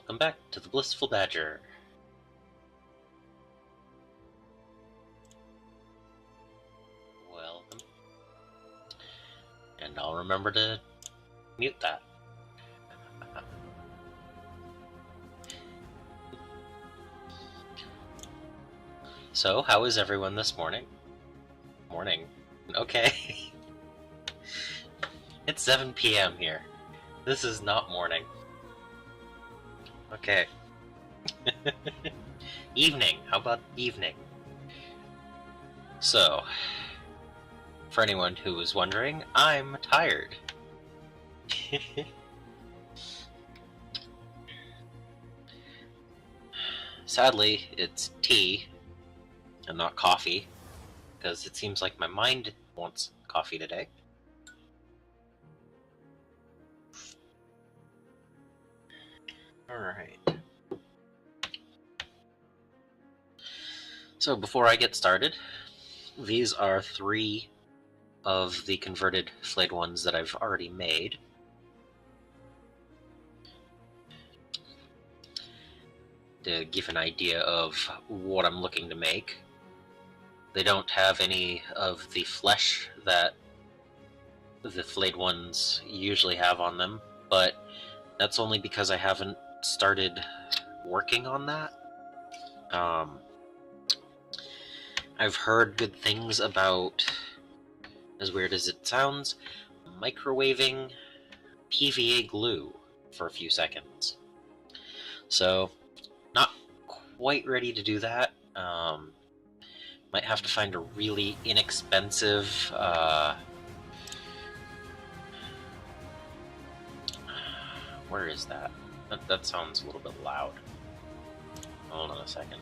Welcome back to the Blissful Badger. Welcome. And I'll remember to mute that. So, how is everyone this morning? Morning. Okay. It's 7 p.m. here. This is not morning. Okay. Evening. How about evening? So, for anyone who was wondering, I'm tired. Sadly, it's tea and not coffee, because it seems like my mind wants coffee today. Alright. So before I get started, these are 3 of the converted flayed ones that I've already made. To give an idea of what I'm looking to make. They don't have any of the flesh that the flayed ones usually have on them, but that's only because I haven't started working on that. I've heard good things about, as weird as it sounds, microwaving PVA glue for a few seconds. So, not quite ready to do that. Might have to find a really inexpensive where is that? That sounds a little bit loud. Hold on a second.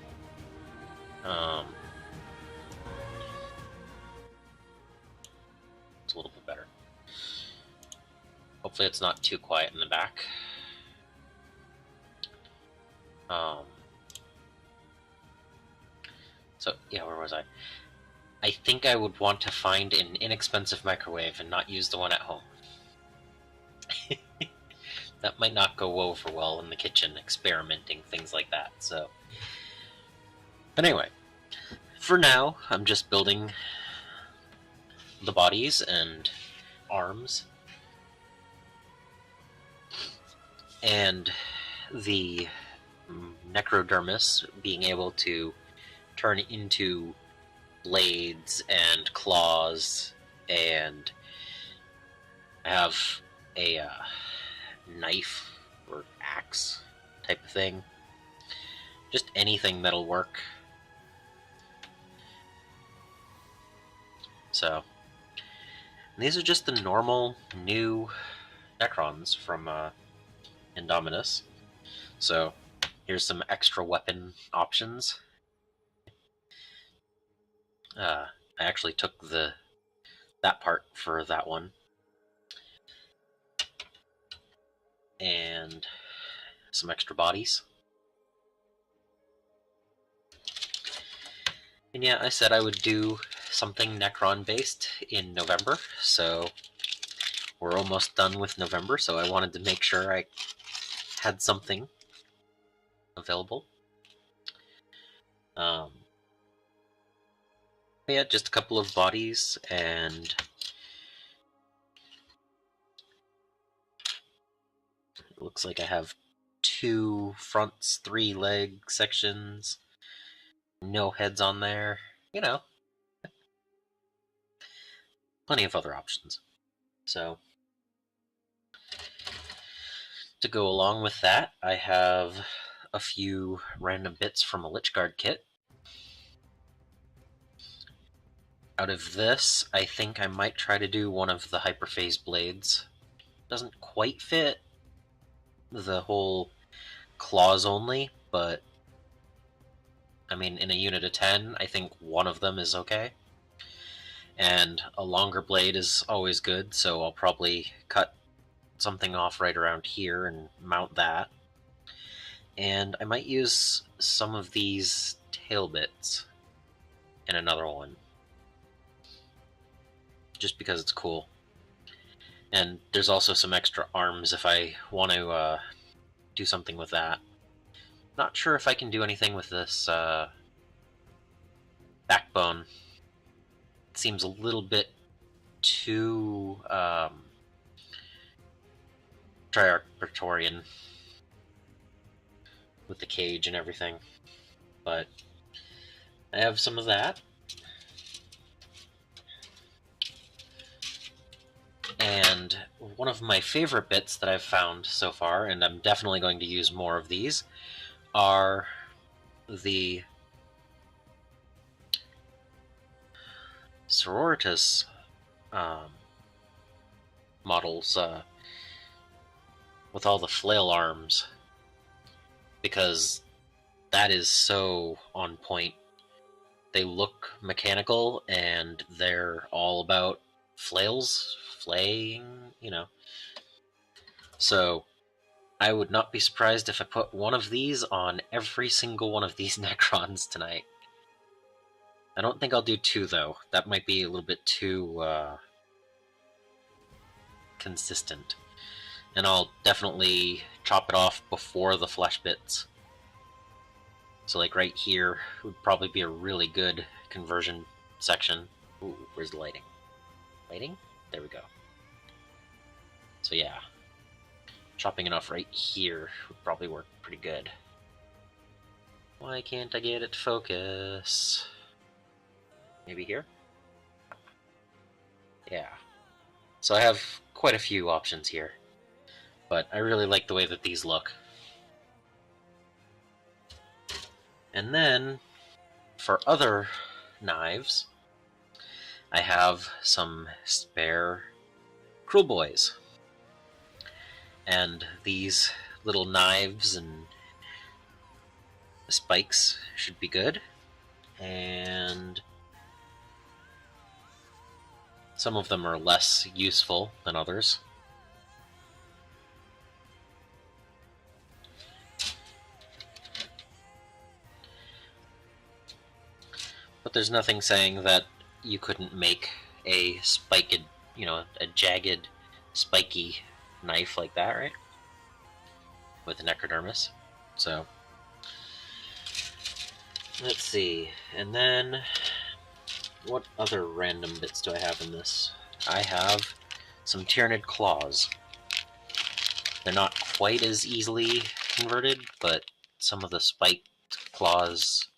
It's a little bit better. Hopefully it's not too quiet in the back. So, yeah, where was I? I think I would want to find an inexpensive microwave and not use the one at home. That might not go over well in the kitchen, experimenting, things like that, so... But anyway, for now, I'm just building the bodies and arms. And the necrodermis being able to turn into blades and claws, and have a knife or axe type of thing. Just anything that'll work. So, these are just the normal new Necrons from Indominus. So, here's some extra weapon options. I actually took that part for that one. And some extra bodies. And yeah, I said I would do something Necron-based in November, so we're almost done with November, so I wanted to make sure I had something available. Yeah, just a couple of bodies, and it looks like I have 2 fronts, 3 leg sections, no heads on there, you know. Plenty of other options. So, to go along with that, I have a few random bits from a Lichguard kit. Out of this, I think I might try to do one of the Hyperphase blades. Doesn't quite fit the whole claws only, but I mean, in a unit of 10, I think one of them is okay. And a longer blade is always good, so I'll probably cut something off right around here and mount that. And I might use some of these tail bits in another one, just because it's cool. And there's also some extra arms if I want to do something with that. Not sure if I can do anything with this backbone. It seems a little bit too Triarch with the cage and everything. But I have some of that. And one of my favorite bits that I've found so far, and I'm definitely going to use more of these, are the Sororitas models with all the flail arms, because that is so on point. They look mechanical, and they're all about flails, flaying, you know. So I would not be surprised if I put one of these on every single one of these Necrons tonight. I don't think I'll do two, though. That might be a little bit too consistent. And I'll definitely chop it off before the flesh bits. So like right here would probably be a really good conversion section. Ooh, where's the lighting? Lighting? There we go. So yeah, chopping it off right here would probably work pretty good. Why can't I get it to focus? Maybe here? Yeah. So I have quite a few options here, but I really like the way that these look. And then, for other knives, I have some spare Cruel Boys. And these little knives and spikes should be good. And some of them are less useful than others. But there's nothing saying that you couldn't make a spiked, a jagged, spiky knife like that, right? With an Necrodermis. So, let's see. And then, what other random bits do I have in this? I have some Tyrannid claws. They're not quite as easily converted, but some of the spiked claws,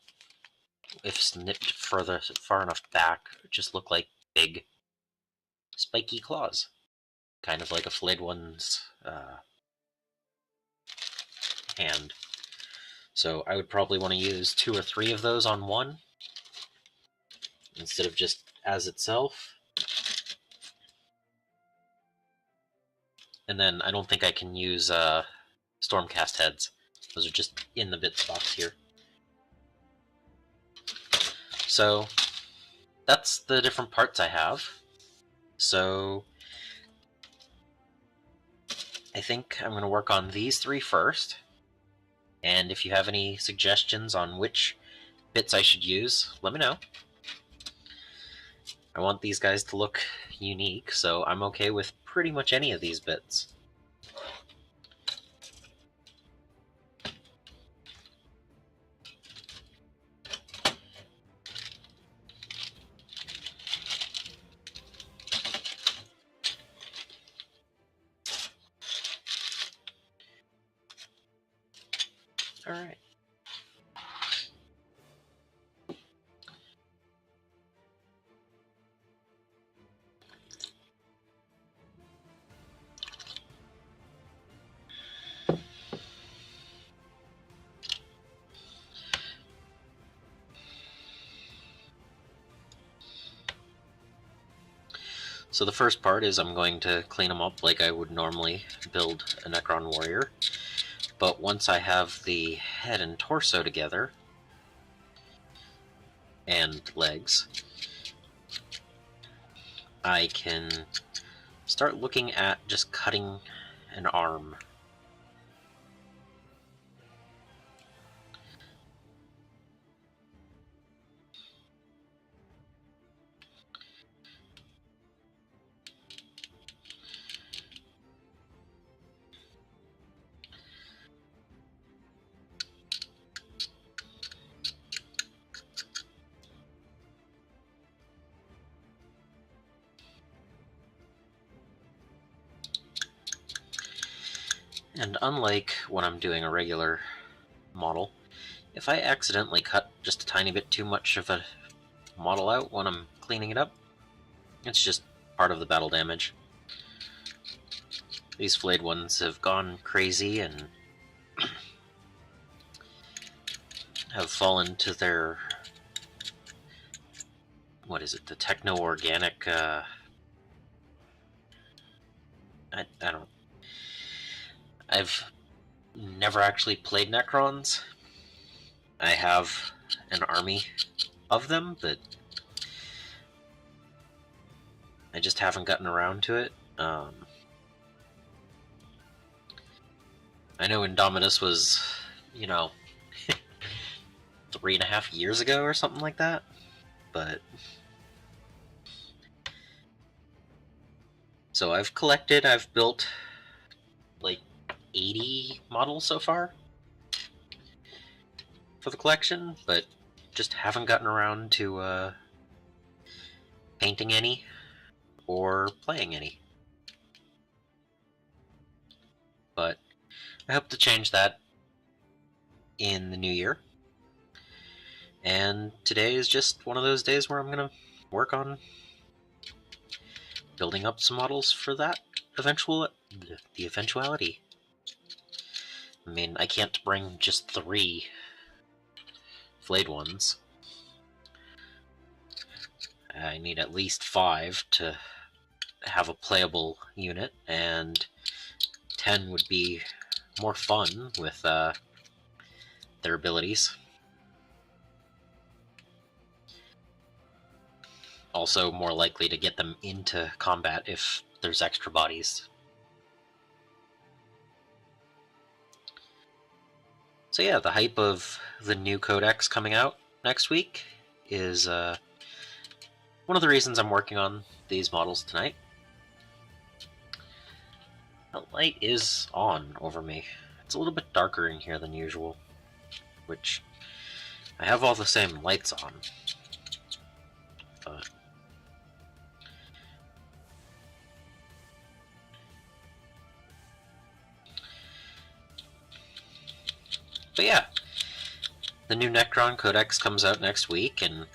if snipped far enough back, just look like big spiky claws. Kind of like a Flayed Ones hand. So I would probably want to use 2 or 3 of those on one, instead of just as itself. And then I don't think I can use Stormcast heads. Those are just in the bits box here. So that's the different parts I have. So I think I'm going to work on these 3 first. And if you have any suggestions on which bits I should use, let me know. I want these guys to look unique, so I'm okay with pretty much any of these bits. Alright. So the first part is I'm going to clean them up like I would normally build a Necron warrior. But once I have the head and torso together, and legs, I can start looking at just cutting an arm. And unlike when I'm doing a regular model, if I accidentally cut just a tiny bit too much of a model out when I'm cleaning it up, it's just part of the battle damage. These flayed ones have gone crazy and have fallen to their, what is it, the techno-organic, I don't, I've never actually played Necrons. I have an army of them, but I just haven't gotten around to it. I know Indominus was, 3.5 years ago or something like that, but... So I've built like 80 models so far for the collection, but just haven't gotten around to painting any or playing any. But I hope to change that in the new year. And today is just one of those days where I'm going to work on building up some models for that the eventuality. I mean, I can't bring just 3 flayed ones. I need at least 5 to have a playable unit, and 10 would be more fun with their abilities. Also more likely to get them into combat if there's extra bodies. So yeah, the hype of the new codex coming out next week is one of the reasons I'm working on these models tonight. The light is on over me. It's a little bit darker in here than usual, which I have all the same lights on, but yeah, the new Necron Codex comes out next week, and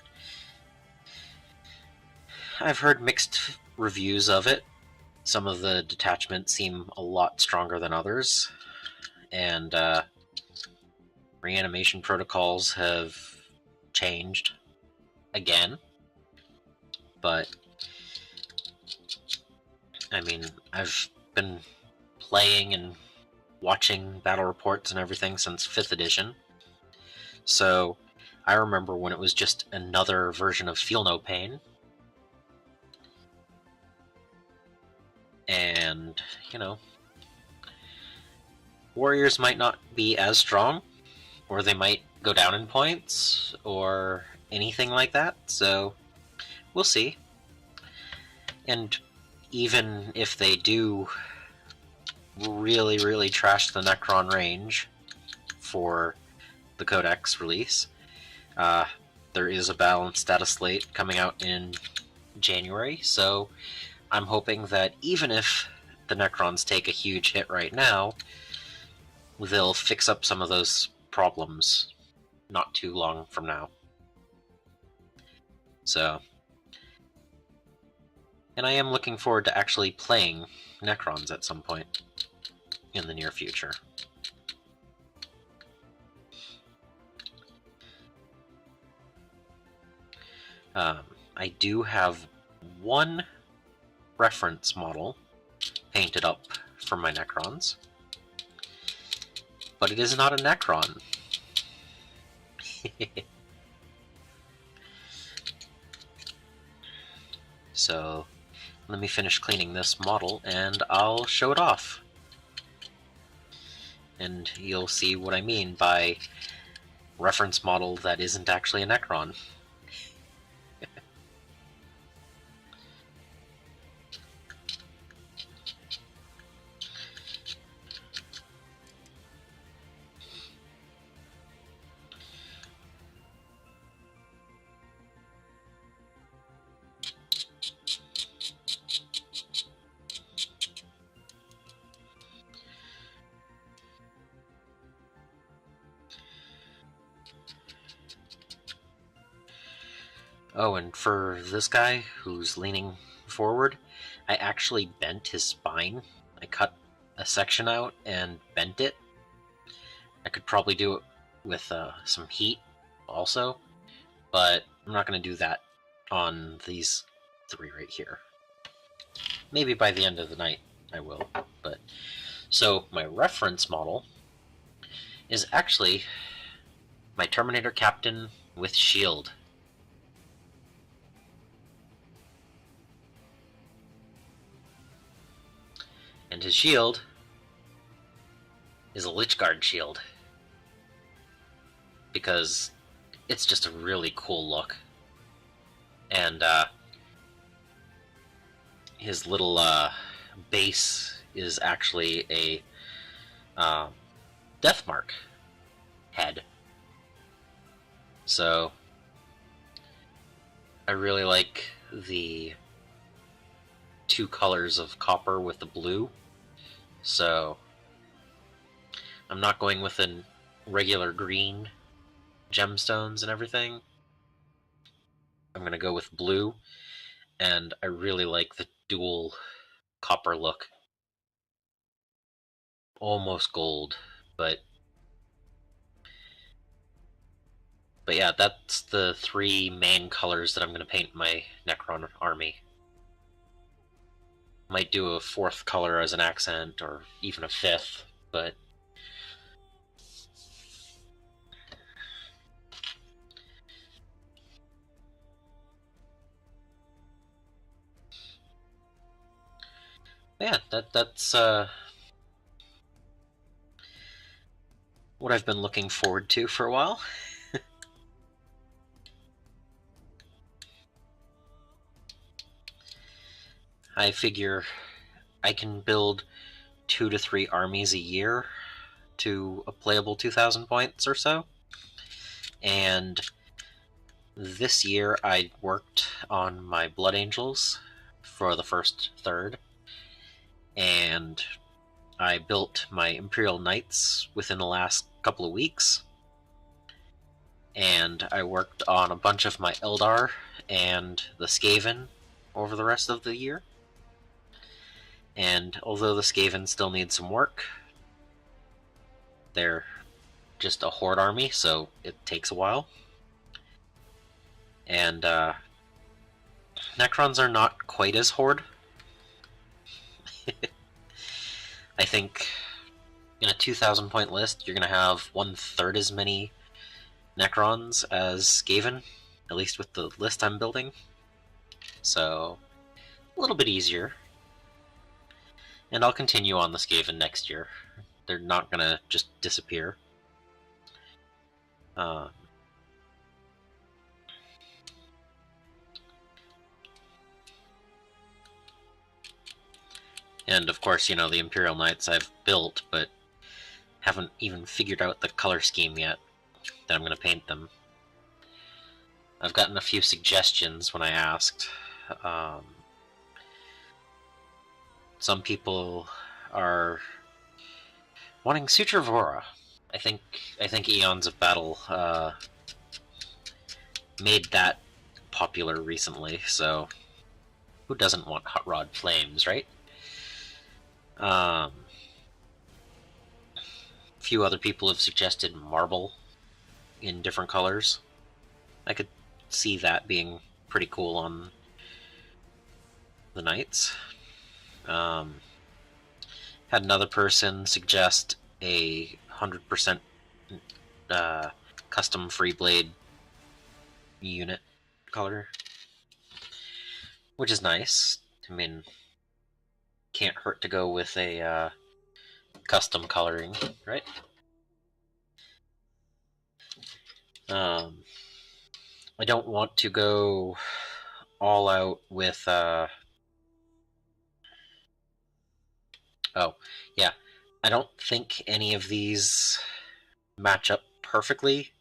I've heard mixed reviews of it. Some of the detachments seem a lot stronger than others, and reanimation protocols have changed again. But I mean, I've been playing and watching battle reports and everything since 5th edition, so I remember when it was just another version of Feel No Pain. And, warriors might not be as strong, or they might go down in points, or anything like that, so we'll see. And even if they do really, really trash the Necron range for the Codex release, there is a balanced data slate coming out in January, so I'm hoping that even if the Necrons take a huge hit right now, they'll fix up some of those problems not too long from now. So, and I am looking forward to actually playing Necrons at some point in the near future. I do have one reference model painted up for my Necrons, but it is not a Necron. So let me finish cleaning this model and I'll show it off. And you'll see what I mean by reference model that isn't actually a Necron. Oh, and for this guy who's leaning forward, I actually bent his spine. I cut a section out and bent it. I could probably do it with some heat also, but I'm not going to do that on these three right here. Maybe by the end of the night I will. But so my reference model is actually my Terminator Captain with shield. And his shield is a Lichguard shield, because it's just a really cool look. And his little base is actually a Deathmark head. So I really like the two colors of copper with the blue. So I'm not going with a regular green gemstones and everything. I'm going to go with blue, and I really like the dual copper look. Almost gold, but yeah, that's the three main colors that I'm going to paint my Necron army. Might do a fourth color as an accent, or even a fifth, but yeah, that's what I've been looking forward to for a while. I figure I can build 2 to 3 armies a year to a playable 2,000 points or so. And this year I worked on my Blood Angels for the first third, and I built my Imperial Knights within the last couple of weeks, and I worked on a bunch of my Eldar and the Skaven over the rest of the year. And although the Skaven still need some work, they're just a horde army, so it takes a while. And Necrons are not quite as horde. I think in a 2,000 point list, you're going to have 1/3 as many Necrons as Skaven, at least with the list I'm building. So, a little bit easier. And I'll continue on the Skaven next year. They're not going to just disappear. And of course, you know, the Imperial Knights I've built, but haven't even figured out the color scheme yet that I'm going to paint them. I've gotten a few suggestions when I asked. Some people are wanting Suture Vora. I think Eons of Battle made that popular recently, so who doesn't want Hot Rod Flames, right? A few other people have suggested Marble in different colors. I could see that being pretty cool on the Knights. Had another person suggest a 100% custom free blade unit color, which is nice. I mean, can't hurt to go with a custom coloring, right? I don't want to go all out with oh, yeah. I don't think any of these match up perfectly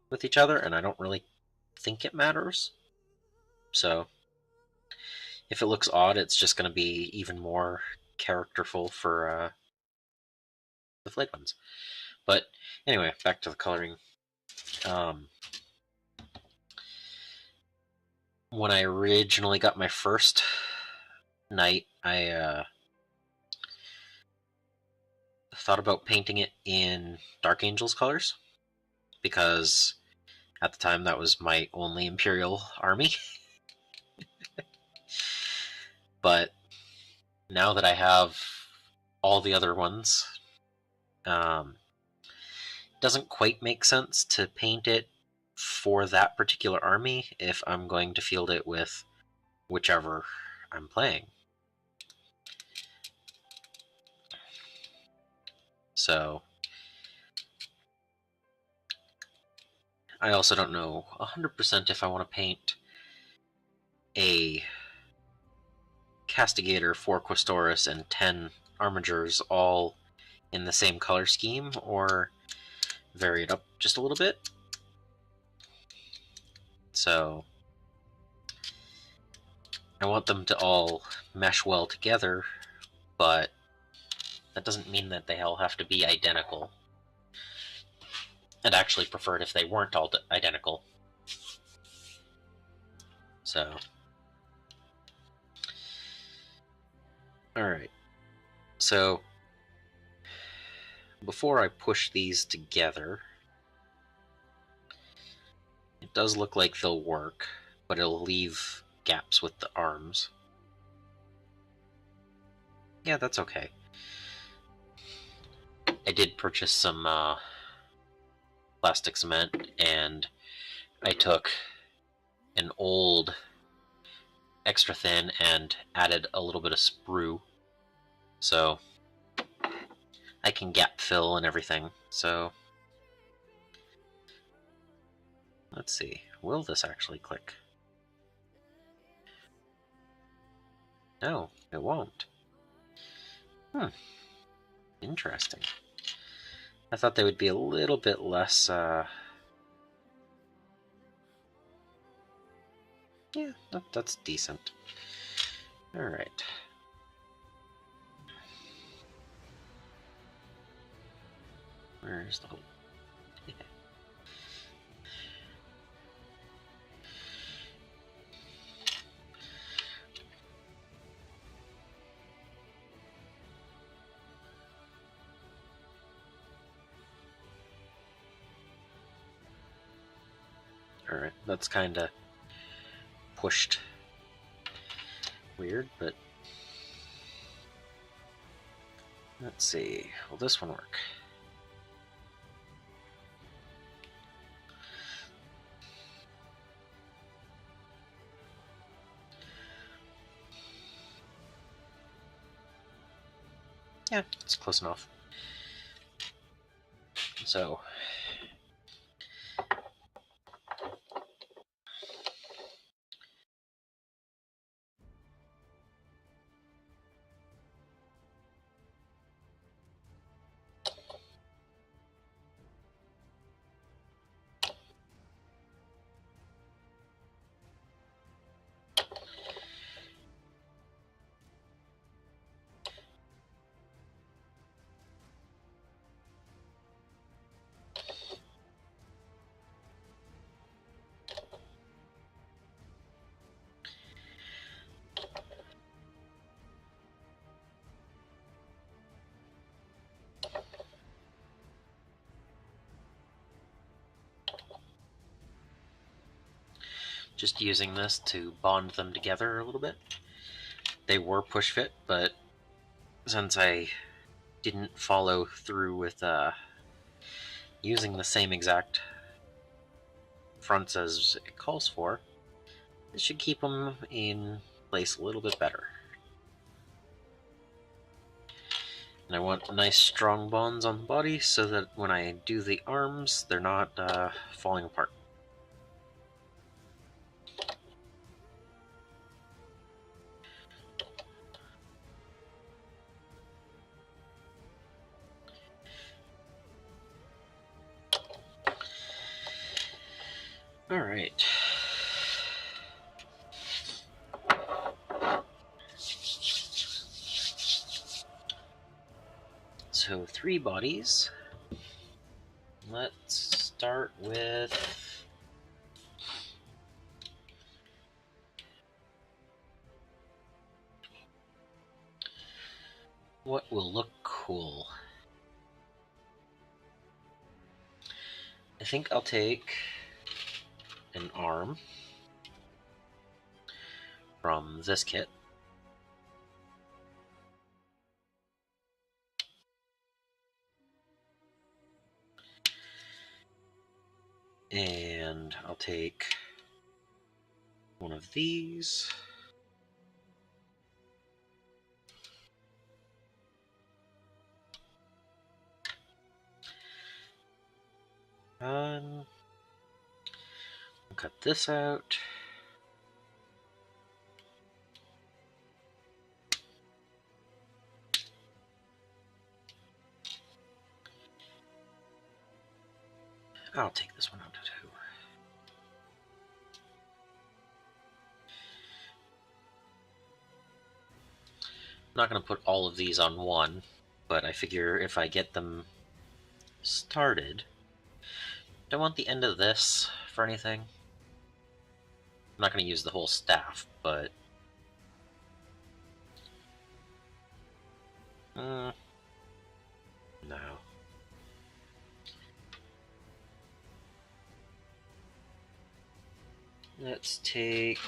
with each other, and I don't really think it matters. So, if it looks odd, it's just going to be even more characterful for the Flayed Ones. But anyway, back to the coloring. when I originally got my first knight, I thought about painting it in Dark Angel's colors, because at the time that was my only Imperial army. But now that I have all the other ones, it doesn't quite make sense to paint it for that particular army if I'm going to field it with whichever I'm playing. So I also don't know 100% if I want to paint a Castigator, 4 Questoris, and 10 Armigers all in the same color scheme, or vary it up just a little bit. So I want them to all mesh well together, but that doesn't mean that they all have to be identical. I'd actually prefer it if they weren't all identical. So, alright. So, before I push these together, it does look like they'll work, but it'll leave gaps with the arms. Yeah, that's okay. I did purchase some plastic cement, and I took an old extra thin and added a little bit of sprue, so I can gap fill and everything. So let's see, will this actually click? No, it won't. Interesting. I thought they would be a little bit less yeah, that's decent. Alright. Where's the hole? Alright, that's kinda pushed weird, but let's see. Will this one work? Yeah, it's close enough. So just using this to bond them together a little bit. They were push fit, but since I didn't follow through with using the same exact fronts as it calls for, it should keep them in place a little bit better. And I want nice strong bonds on the body so that when I do the arms, they're not falling apart. All right. So 3 bodies. Let's start with What will look cool? I think I'll take an arm from this kit. And I'll take one of these. I'll cut this out. I'll take this one out too. I'm not going to put all of these on one, but I figure if I get them started, do I want the end of this for anything? I'm not going to use the whole staff, but no. Let's take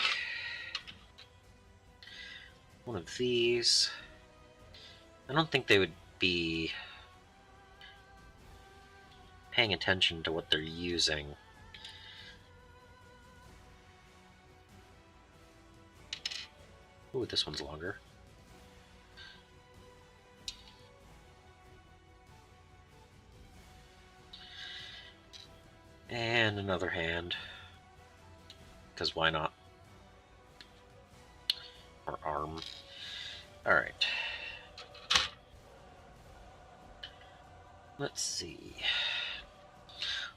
one of these. I don't think they would be paying attention to what they're using. Ooh, this one's longer. And another hand. Because why not? Or arm. Alright. Let's see.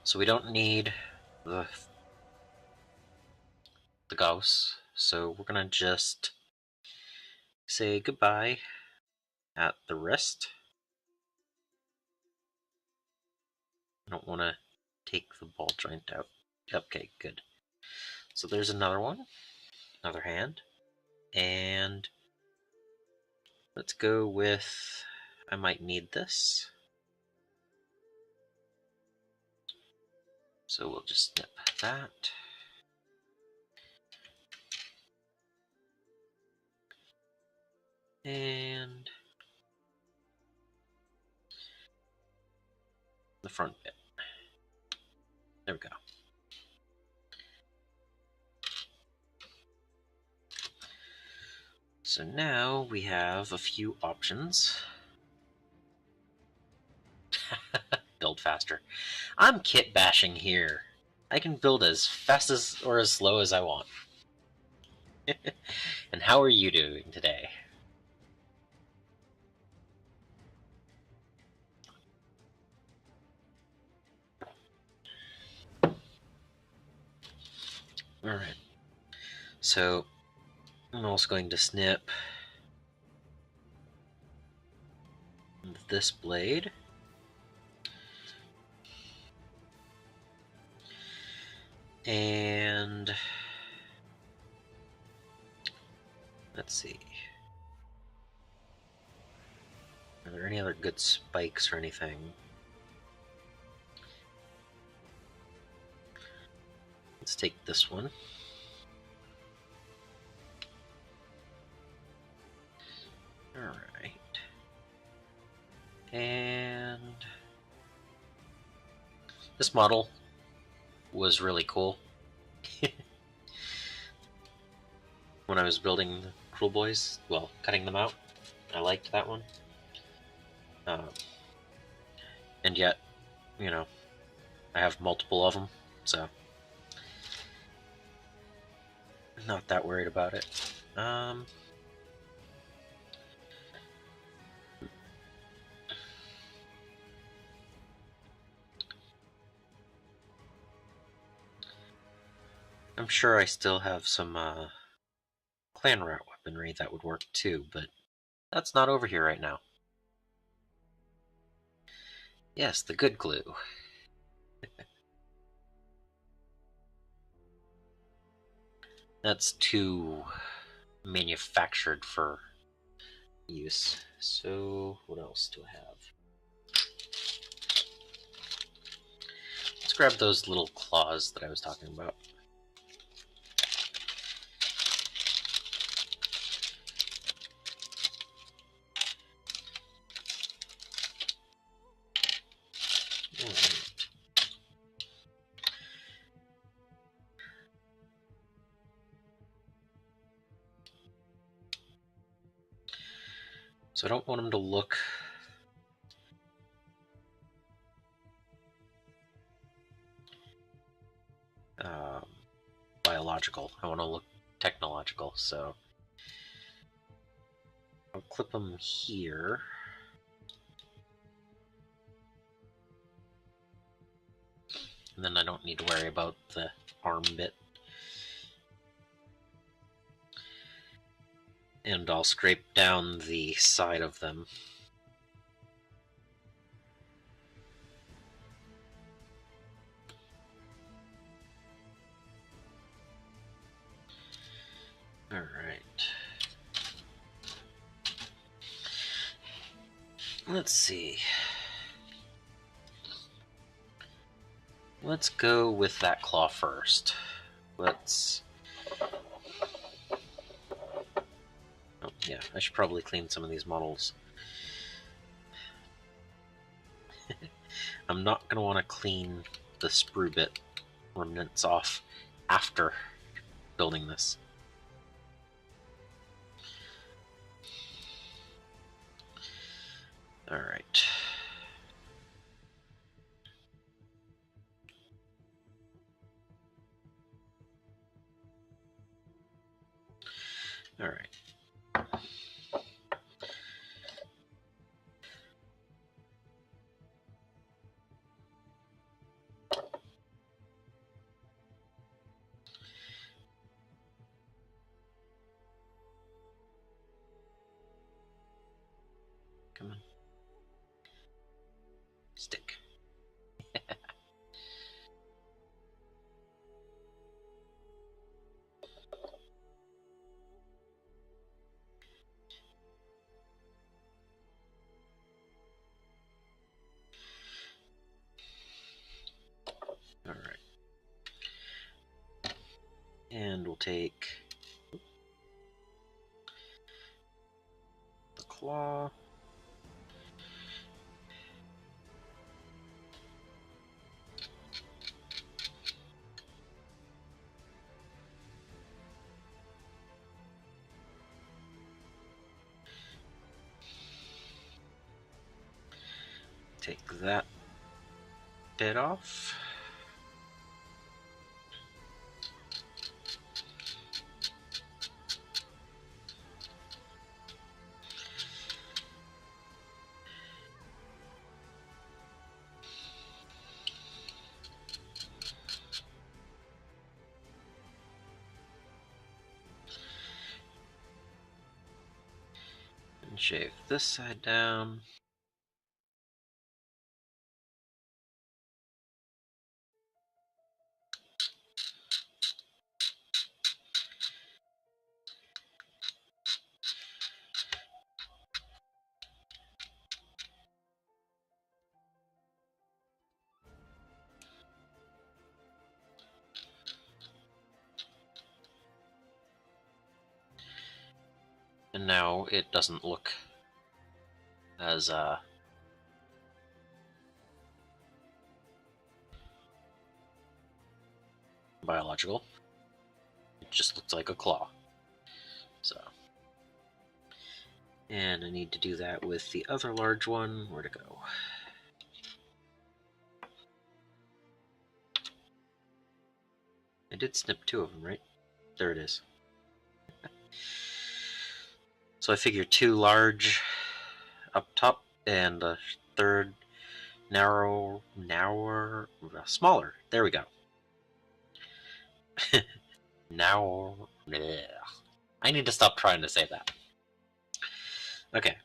So we don't need the gauss, so we're gonna just say goodbye at the wrist. I don't want to take the ball joint out. Okay, good. So there's another one, another hand, and let's go with, I might need this. So we'll just snip that. And the front bit. There we go. So now we have a few options. Build faster. I'm kitbashing here. I can build as fast as or as slow as I want. And how are you doing today? Alright. So I'm also going to snip this blade. And let's see. Are there any other good spikes or anything? Let's take this one. Alright. And this model was really cool. When I was building the Cruel Boys, well, cutting them out, I liked that one. And yet, you know, I have multiple of them, so not that worried about it. I'm sure I still have some clan rat weaponry that would work too, but that's not over here right now. Yes, the good glue. That's too manufactured for use. So what else do I have? Let's grab those little claws that I was talking about. So I don't want them to look biological. I want to look technological, so I'll clip them here. And then I don't need to worry about the arm bit. And I'll scrape down the side of them. Alright. Let's see. Let's go with that claw first. Let's... Oh, yeah, I should probably clean some of these models. I'm not going to want to clean the sprue bit remnants off after building this. Alright. Alright. Come on. Stick. Alright. And we'll take the claw. Take that bit off. And shave this side down. And now it doesn't look as biological. It just looks like a claw. So, and I need to do that with the other large one. Where'd it go? I did snip 2 of them, right? There it is. So I figure 2 large up top and a third narrower, smaller. There we go. Now, I need to stop trying to say that. Okay.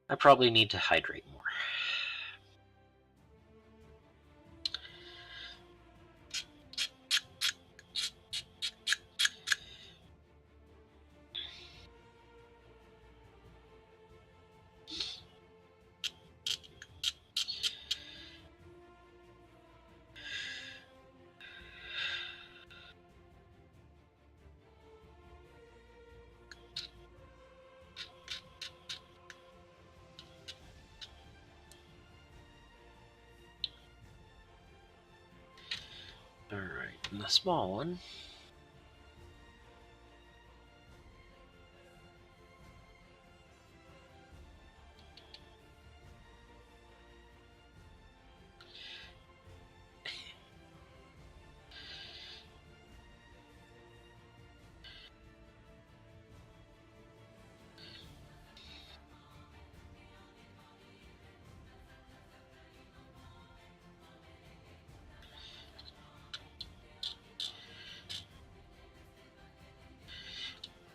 I probably need to hydrate more. a small one.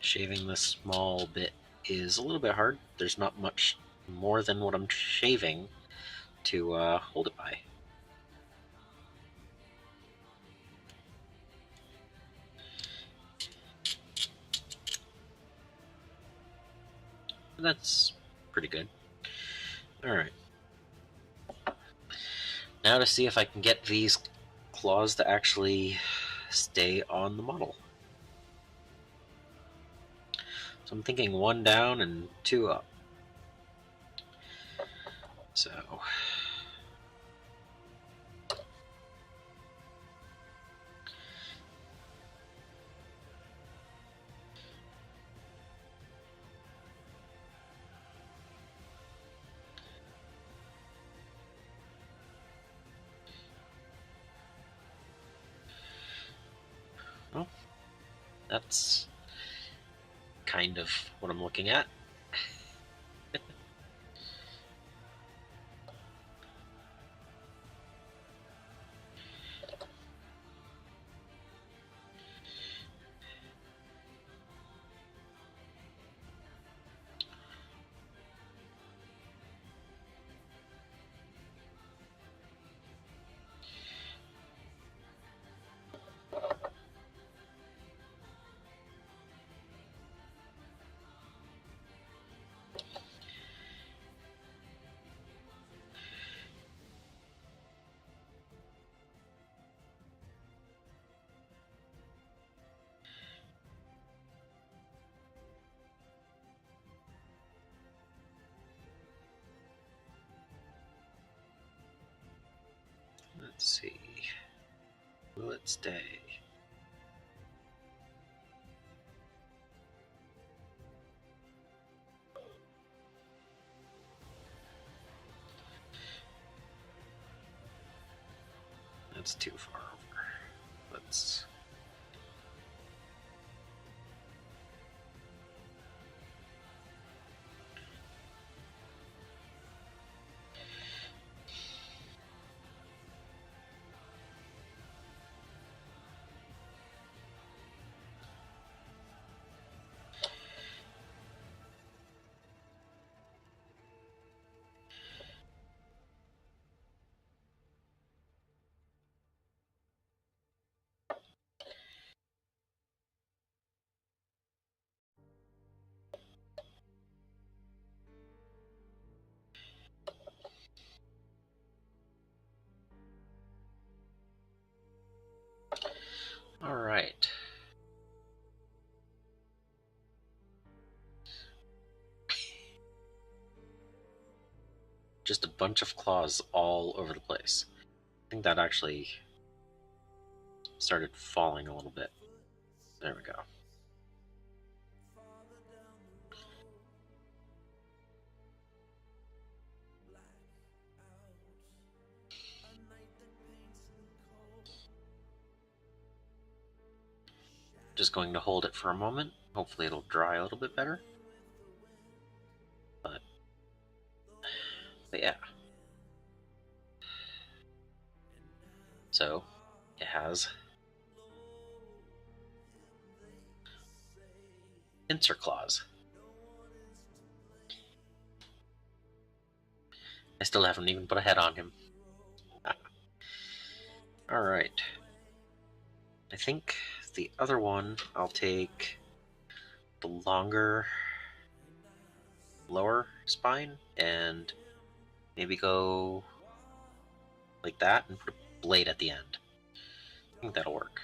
Shaving this small bit is a little bit hard. There's not much more than what I'm shaving to hold it by. That's pretty good. Alright. Now to see if I can get these claws to actually stay on the model. So I'm thinking 1 down and 2 up. So... well, that's kind of what I'm looking at. Let's see. Will it stay? That's too far over. Let's... All right. Just a bunch of claws all over the place. I think that actually started falling a little bit. There we go. Just going to hold it for a moment. Hopefully it'll dry a little bit better. But yeah. So it has pincer claws. I still haven't even put a head on him. Alright. I think the other one, I'll take the longer lower spine and maybe go like that and put a blade at the end. I think that'll work.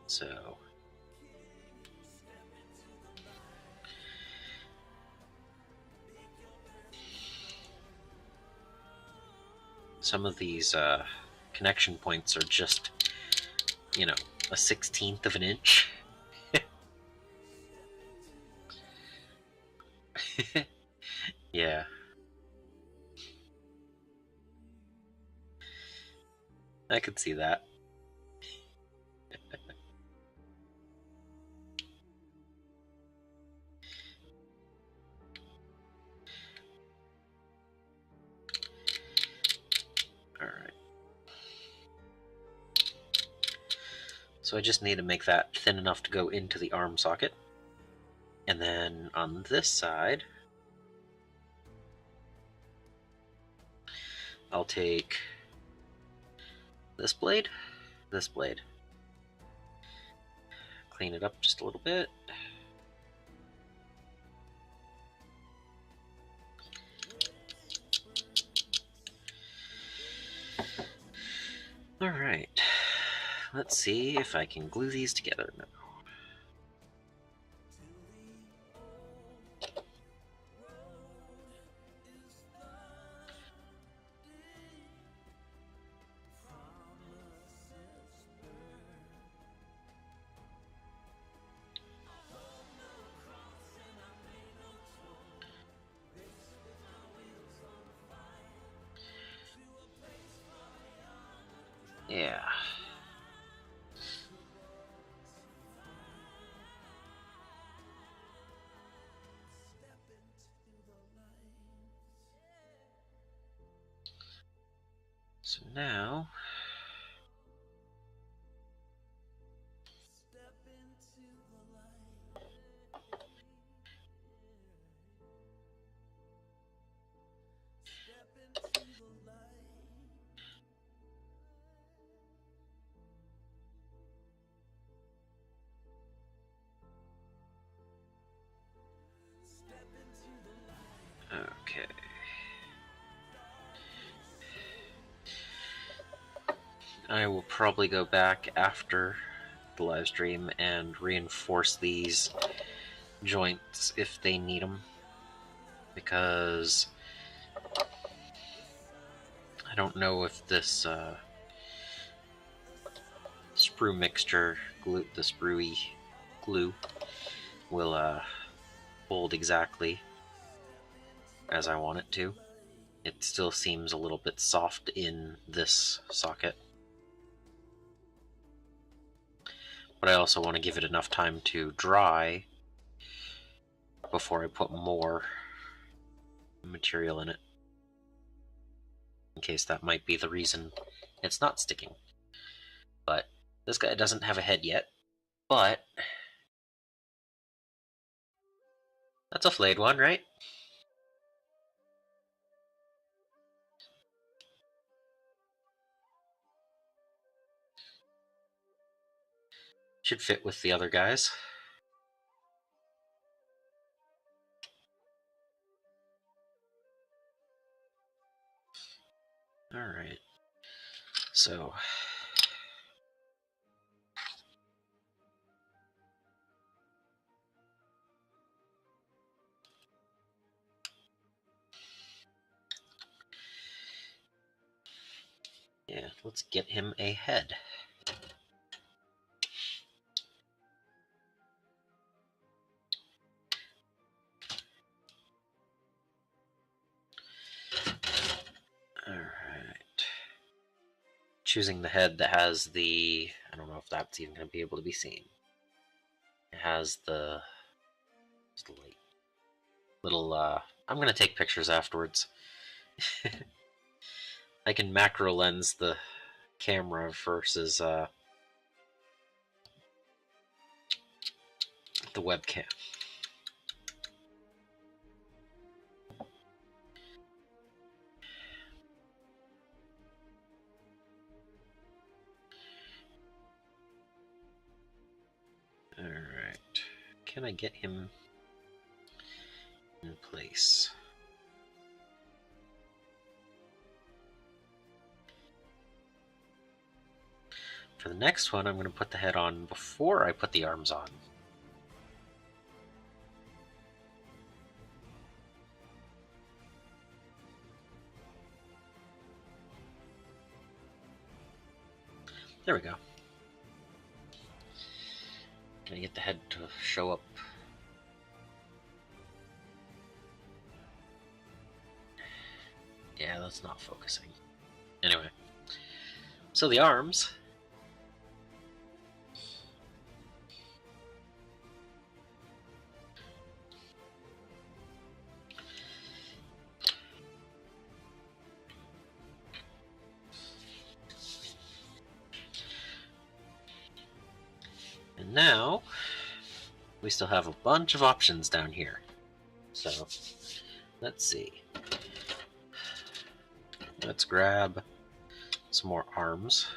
So some of these connection points are just, you know, a 1/16 of an inch. Yeah. I could see that. Alright. So I just need to make that thin enough to go into the arm socket. And then on this side, I'll take this blade, clean it up just a little bit. Alright, let's see if I can glue these together now. Yeah. So now, okay. I will probably go back after the live stream and reinforce these joints if they need them, because I don't know if this sprue mixture, glue, the sprue glue, will hold exactly as I want it to. It still seems a little bit soft in this socket. But I also want to give it enough time to dry before I put more material in it, in case that might be the reason it's not sticking. But this guy doesn't have a head yet, but that's a flayed one, right? Should fit with the other guys. Alright. So yeah, let's get him a head. Alright. Choosing the head that has the... I don't know if that's even going to be able to be seen. It has the... just light. Little, I'm going to take pictures afterwards. I can macro lens the camera versus the webcam. Alright. Can I get him in place? For the next one, I'm going to put the head on before I put the arms on. There we go. Can I get the head to show up? Yeah, that's not focusing. Anyway. So the arms. And now, we still have a bunch of options down here. So, let's see. Let's grab some more arms.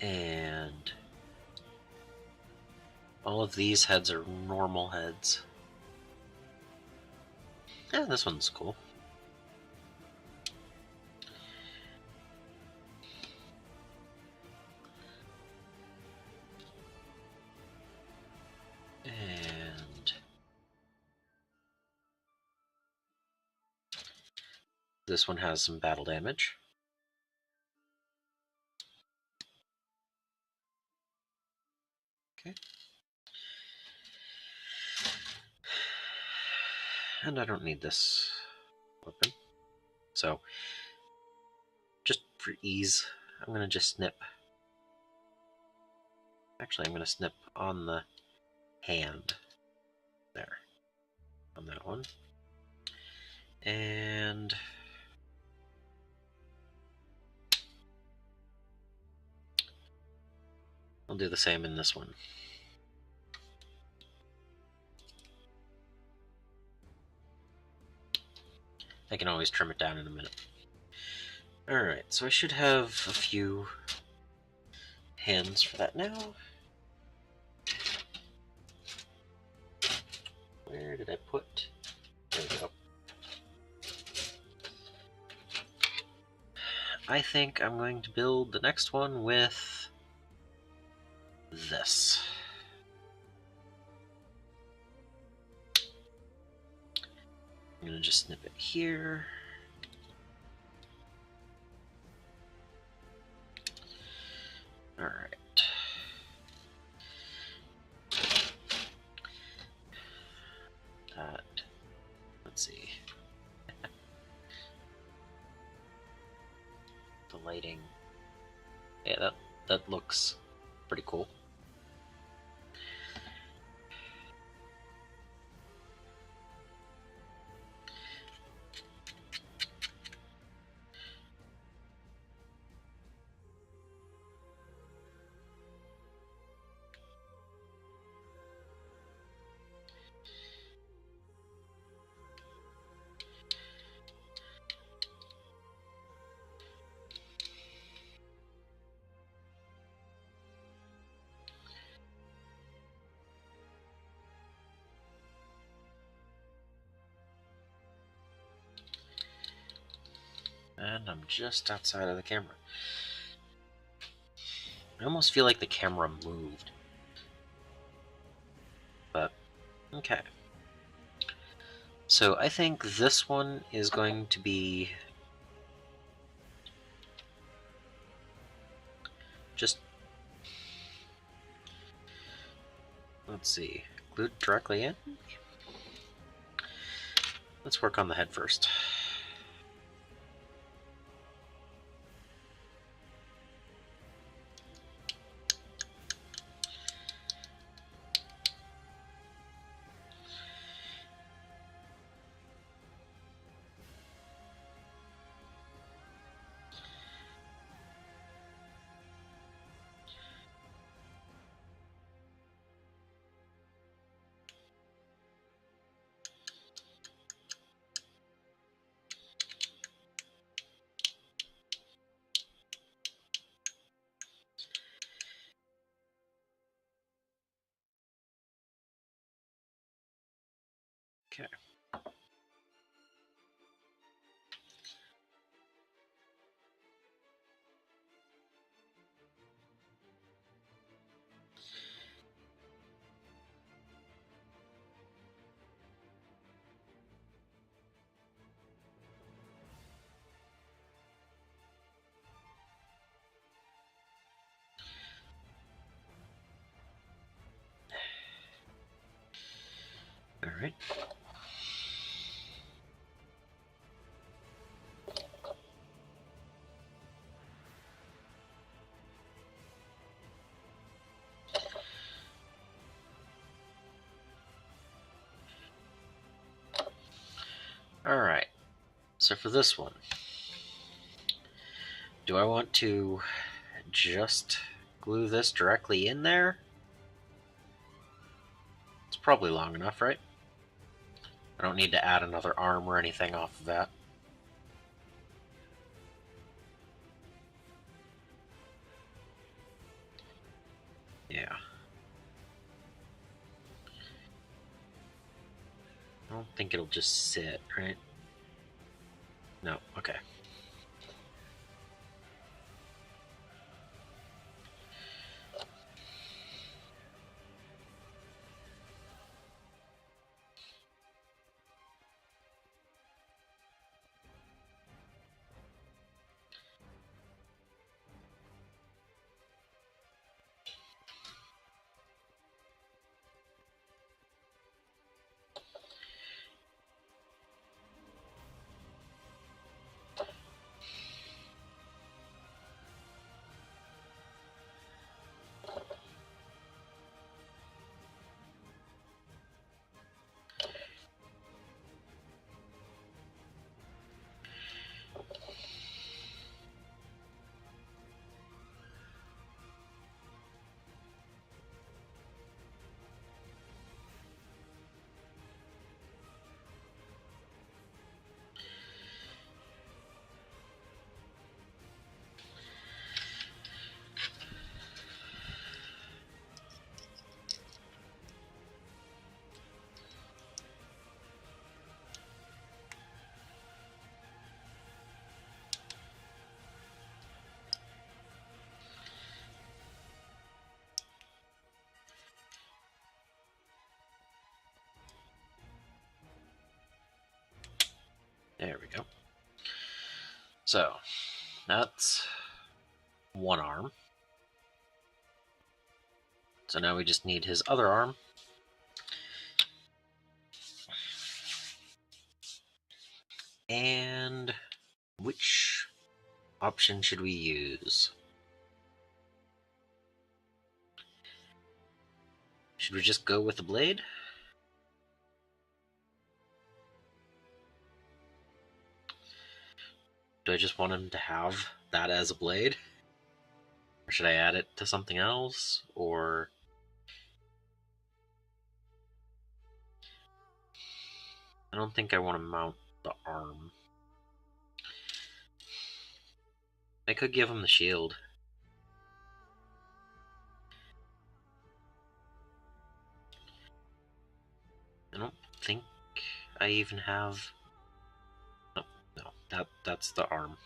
And all of these heads are normal heads. Yeah, this one's cool. And this one has some battle damage. Okay. And I don't need this weapon. So, just for ease, I'm going to just snip. Actually, I'm going to snip on the hand. There. On that one. And I'll do the same in this one. I can always trim it down in a minute. Alright, so I should have a few hands for that now. Where did I put? There we go. I think I'm going to build the next one with this. I'm going to just snip it here. Alright. That. Let's see. The lighting. Yeah, that looks pretty cool. And I'm just outside of the camera. I almost feel like the camera moved. But, okay. So I think this one is going to be just, let's see, glued directly in? Let's work on the head first. Okay. Alright. Alright, so for this one, do I want to just glue this directly in there? It's probably long enough, right? I don't need to add another arm or anything off of that. Yeah. I don't think it'll just sit, right? No, okay. There we go. So, that's one arm. So now we just need his other arm. And which option should we use? Should we just go with the blade? Do I just want him to have that as a blade? Or should I add it to something else? Or... I don't think I want to mount the arm. I could give him the shield. I don't think I even have... No, that's the arm.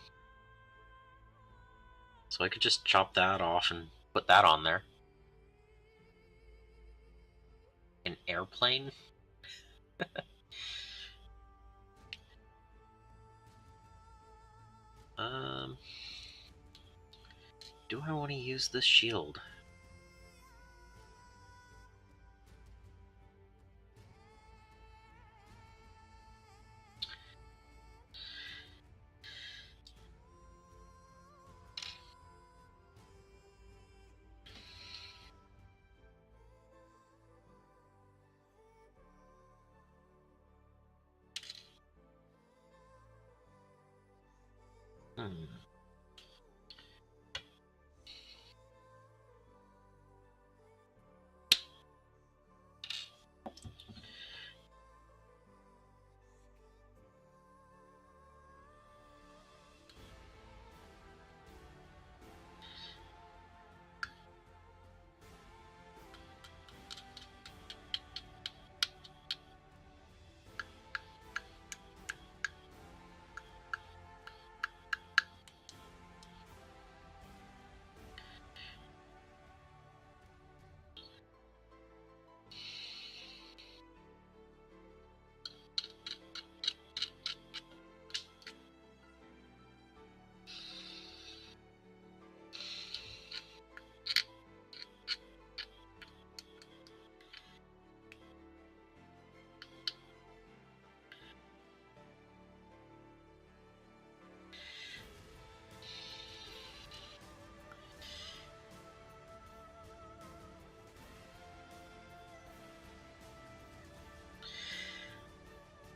So I could just chop that off and put that on there. An airplane? Do I want to use this shield? Hmm.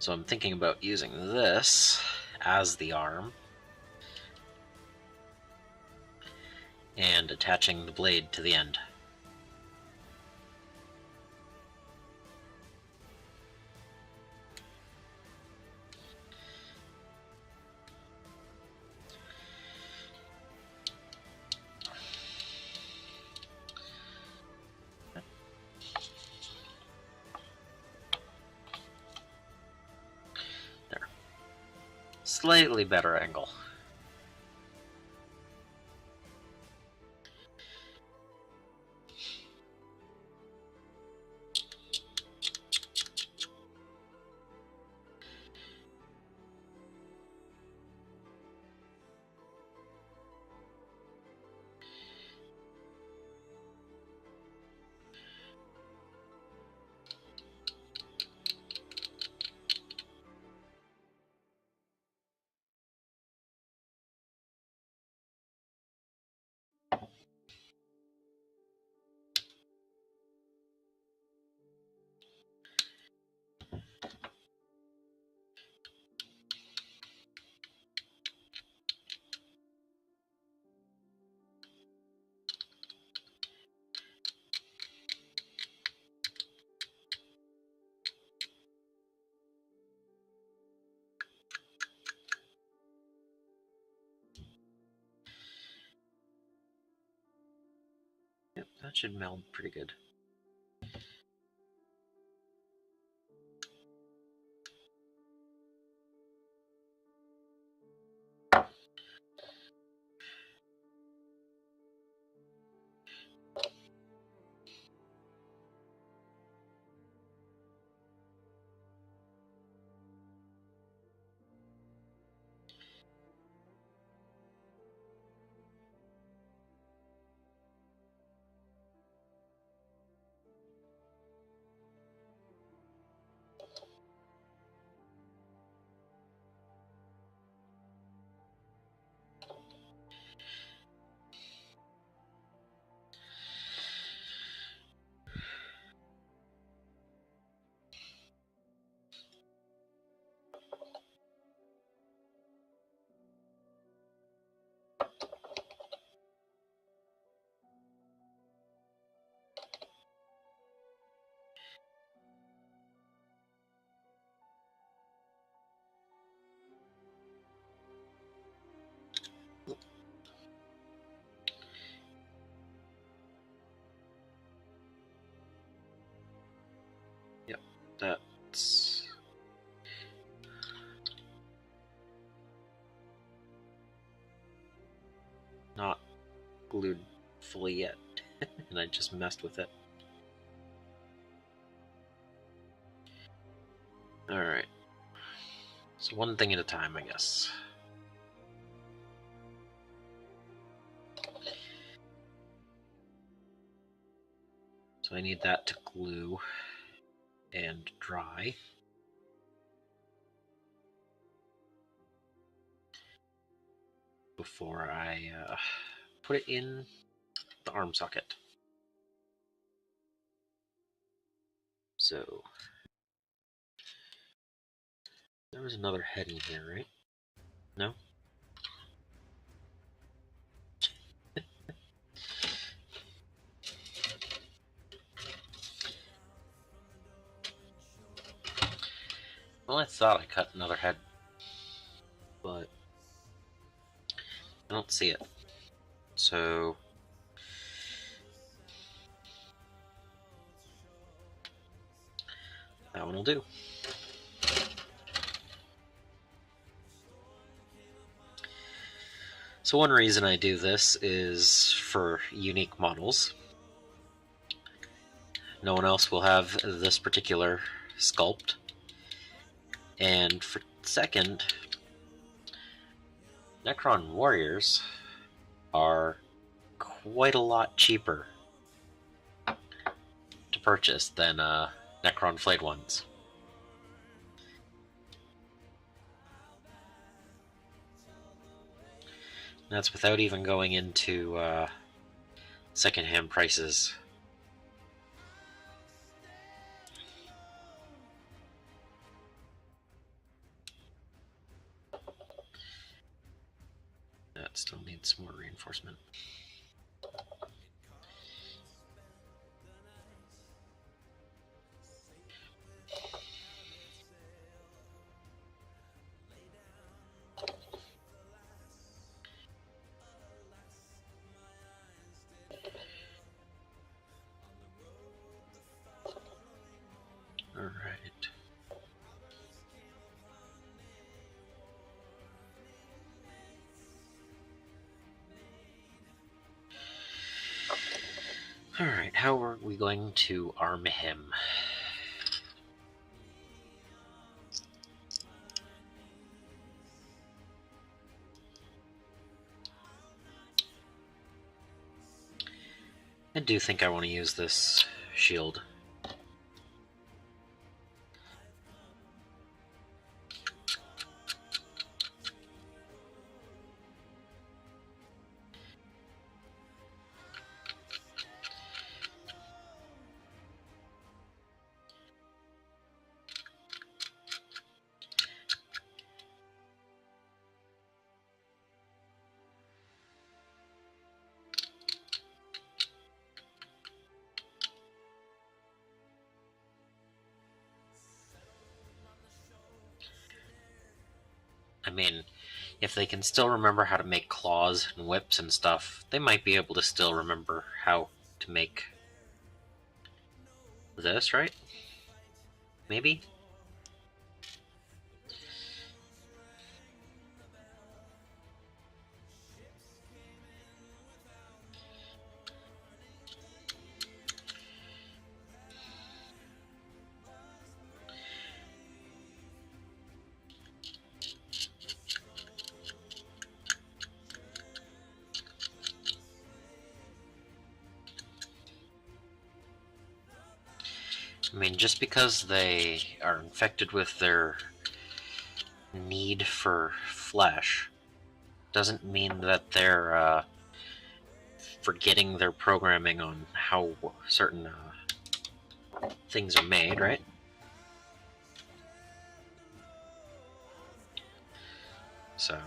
So I'm thinking about using this as the arm and attaching the blade to the end. There. Slightly better angle. Yep, that should meld pretty good. Yep, that's not glued fully yet, and I just messed with it. Alright. So one thing at a time, I guess. So I need that to glue and dry. Before I put it in the arm socket. So there was another head in here, right? No? Well, I thought I cut another head, but I don't see it. So that one will do. So one reason I do this is for unique models. No one else will have this particular sculpt. And for second, Necron Warriors are quite a lot cheaper to purchase than Necron Flayed Ones. That's without even going into secondhand prices. that still needs more reinforcement. All right. All right, how are we going to arm him? I do think I want to use this shield. I mean, if they can still remember how to make claws and whips and stuff, they might be able to still remember how to make this, right? Maybe? I mean, just because they are infected with their need for flesh doesn't mean that they're forgetting their programming on how certain things are made, right? So...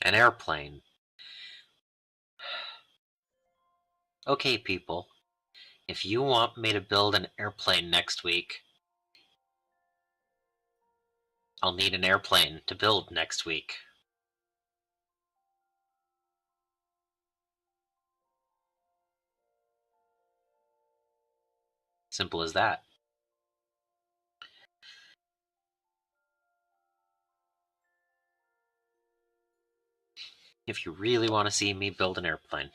an airplane. Okay, people. If you want me to build an airplane next week, I'll need an airplane to build next week. Simple as that. If you really want to see me build an airplane.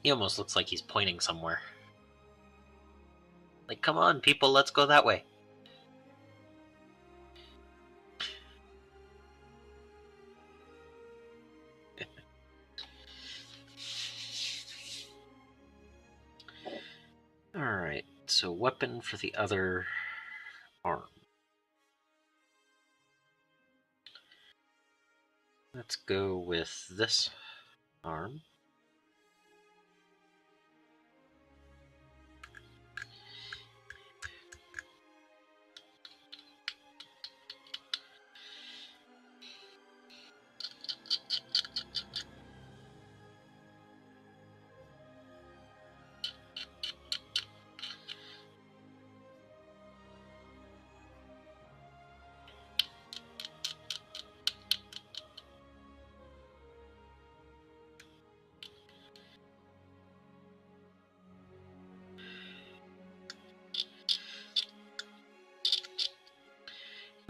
He almost looks like he's pointing somewhere. Like, come on, people, let's go that way. Alright, so weapon for the other arm. Let's go with this arm.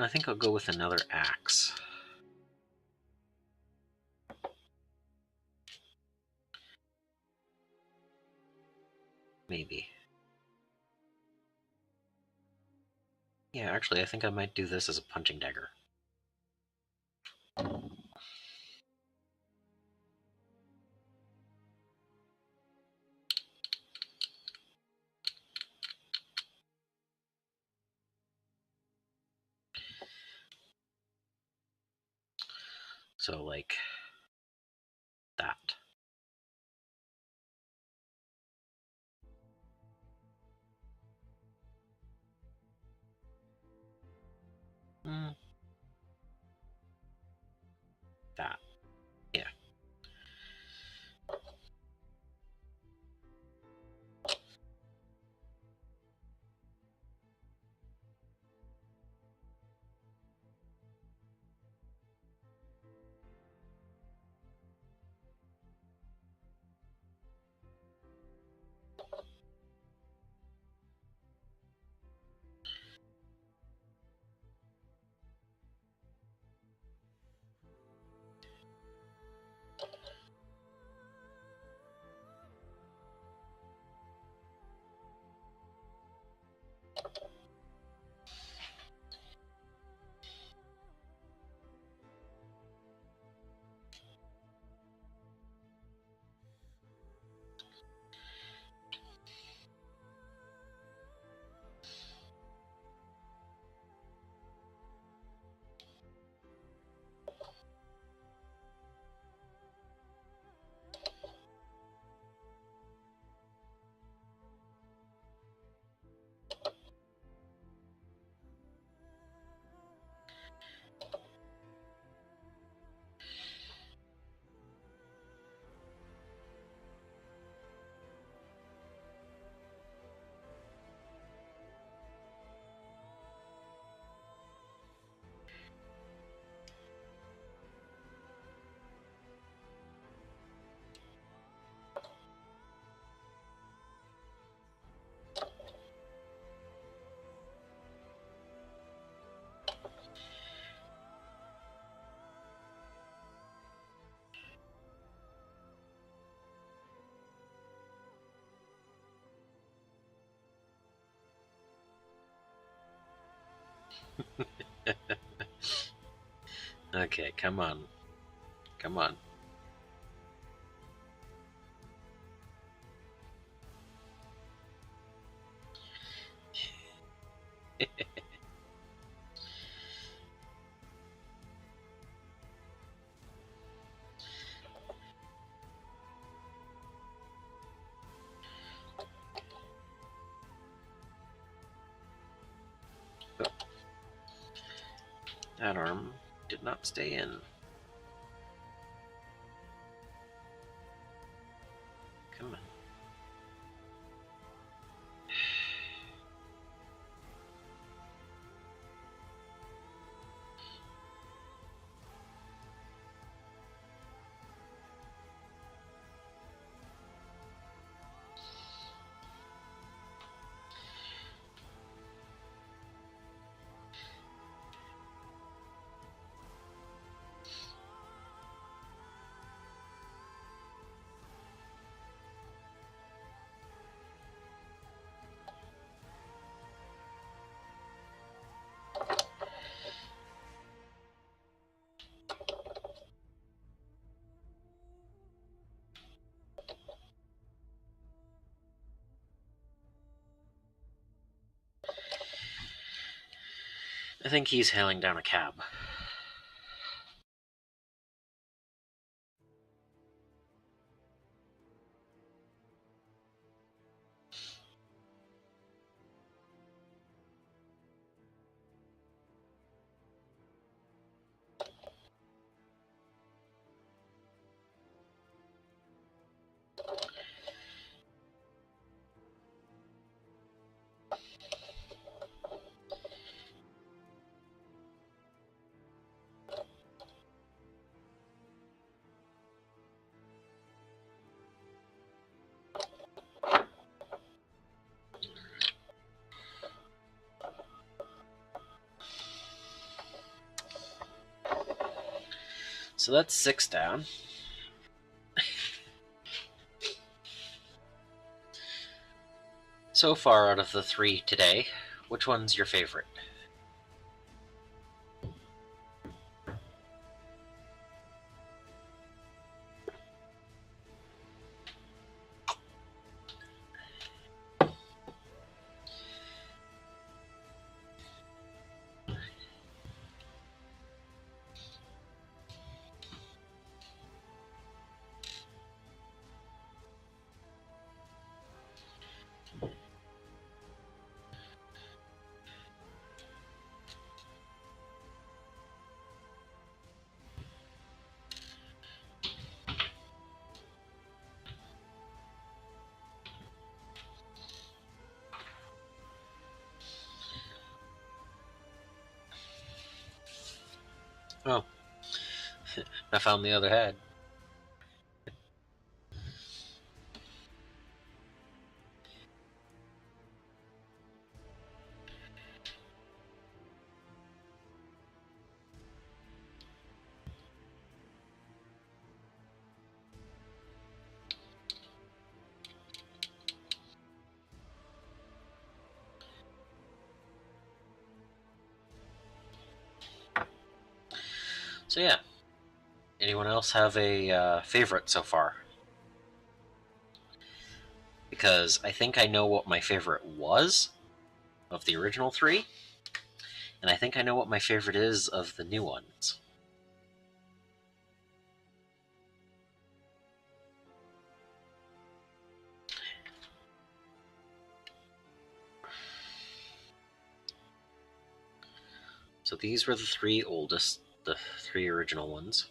I think I'll go with another axe. Maybe. Yeah, actually, I think I might do this as a punching dagger. So, like, that. That. Yeah. Okay, come on. Come on. That arm did not stay in. Come on. I think he's hailing down a cab. So that's 6 down. So far out of the 3 today, which one's your favorite? Oh, I found the other head. So yeah, anyone else have a favorite so far? Because I think I know what my favorite was of the original 3, and I think I know what my favorite is of the new ones. So these were the 3 oldest, the 3 original ones.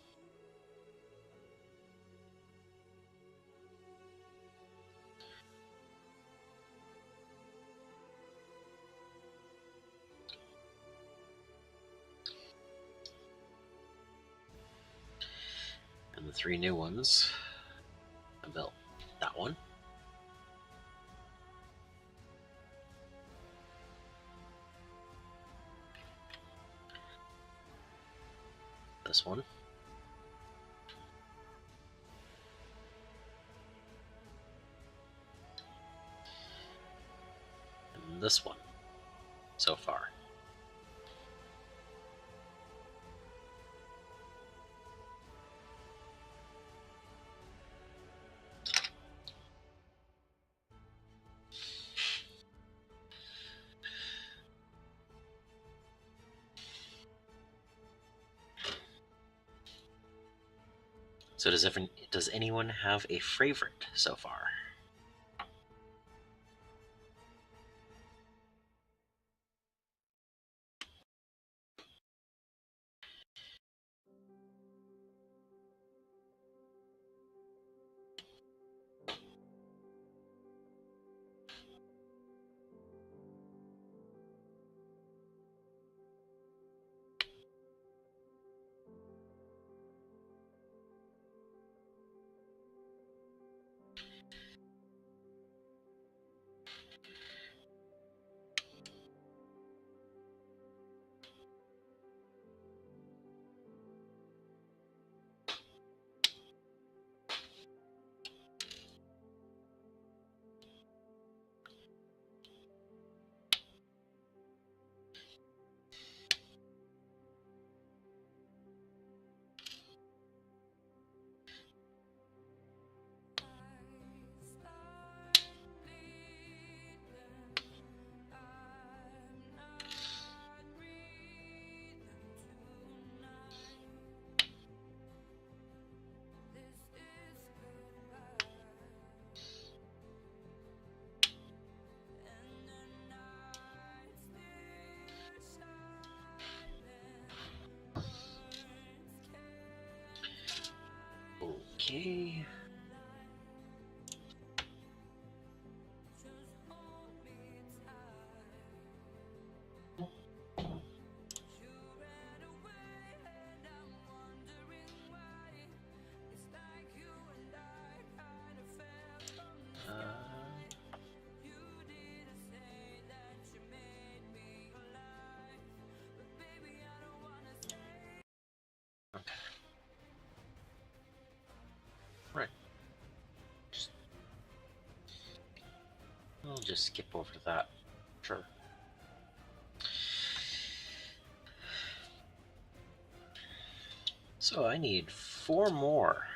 And the 3 new ones. I built that one. This one. And this one so far. So does anyone have a favorite so far? Okay. Okay. Right. I'll just skip over that. Sure. So I need 4 more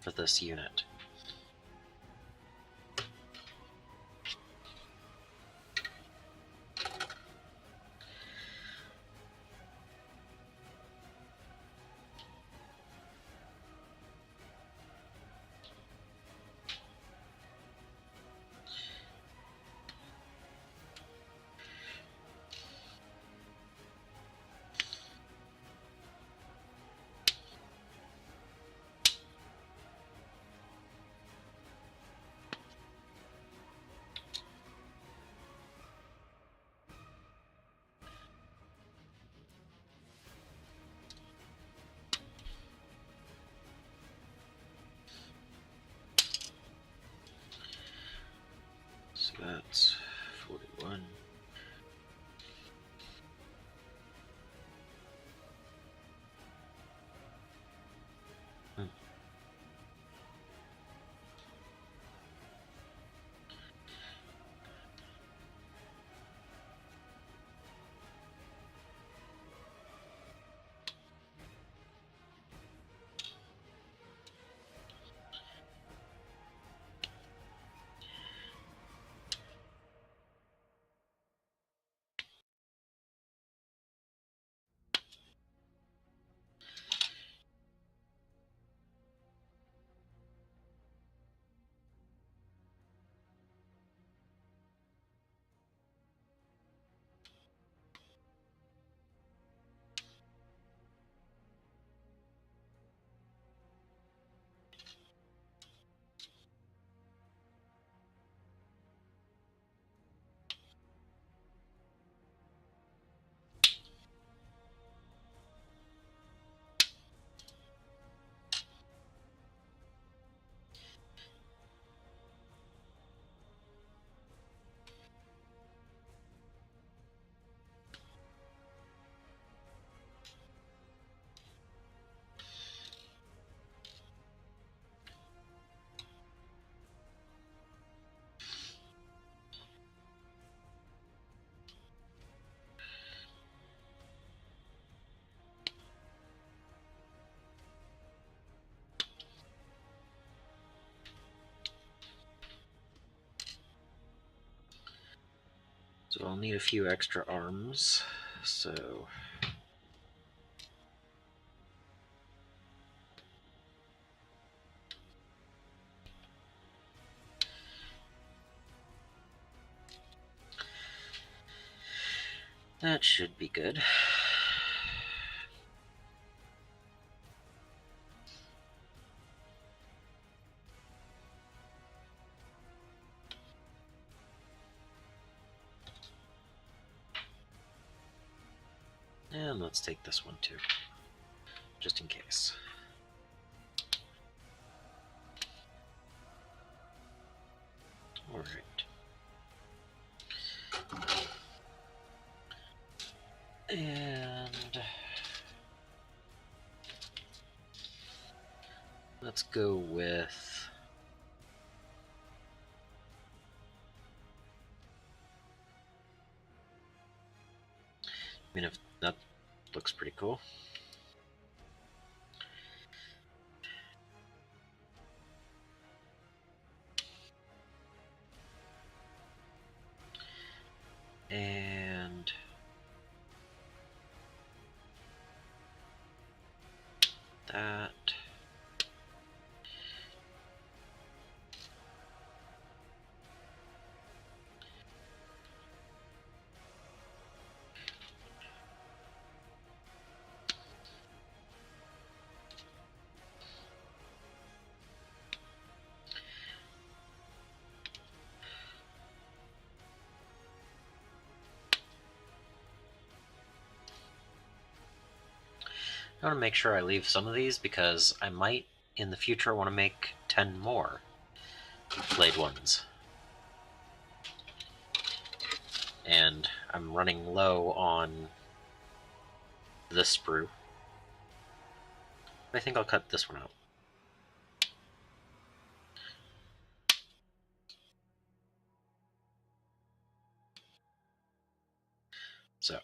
for this unit. So that's 41. So I'll need a few extra arms. So that should be good. And let's take this one too, just in case. All right. And let's go with if that looks pretty cool. And that. I want to make sure I leave some of these because I might, in the future, want to make 10 more Flayed Ones. And I'm running low on this sprue. I think I'll cut this one out. So,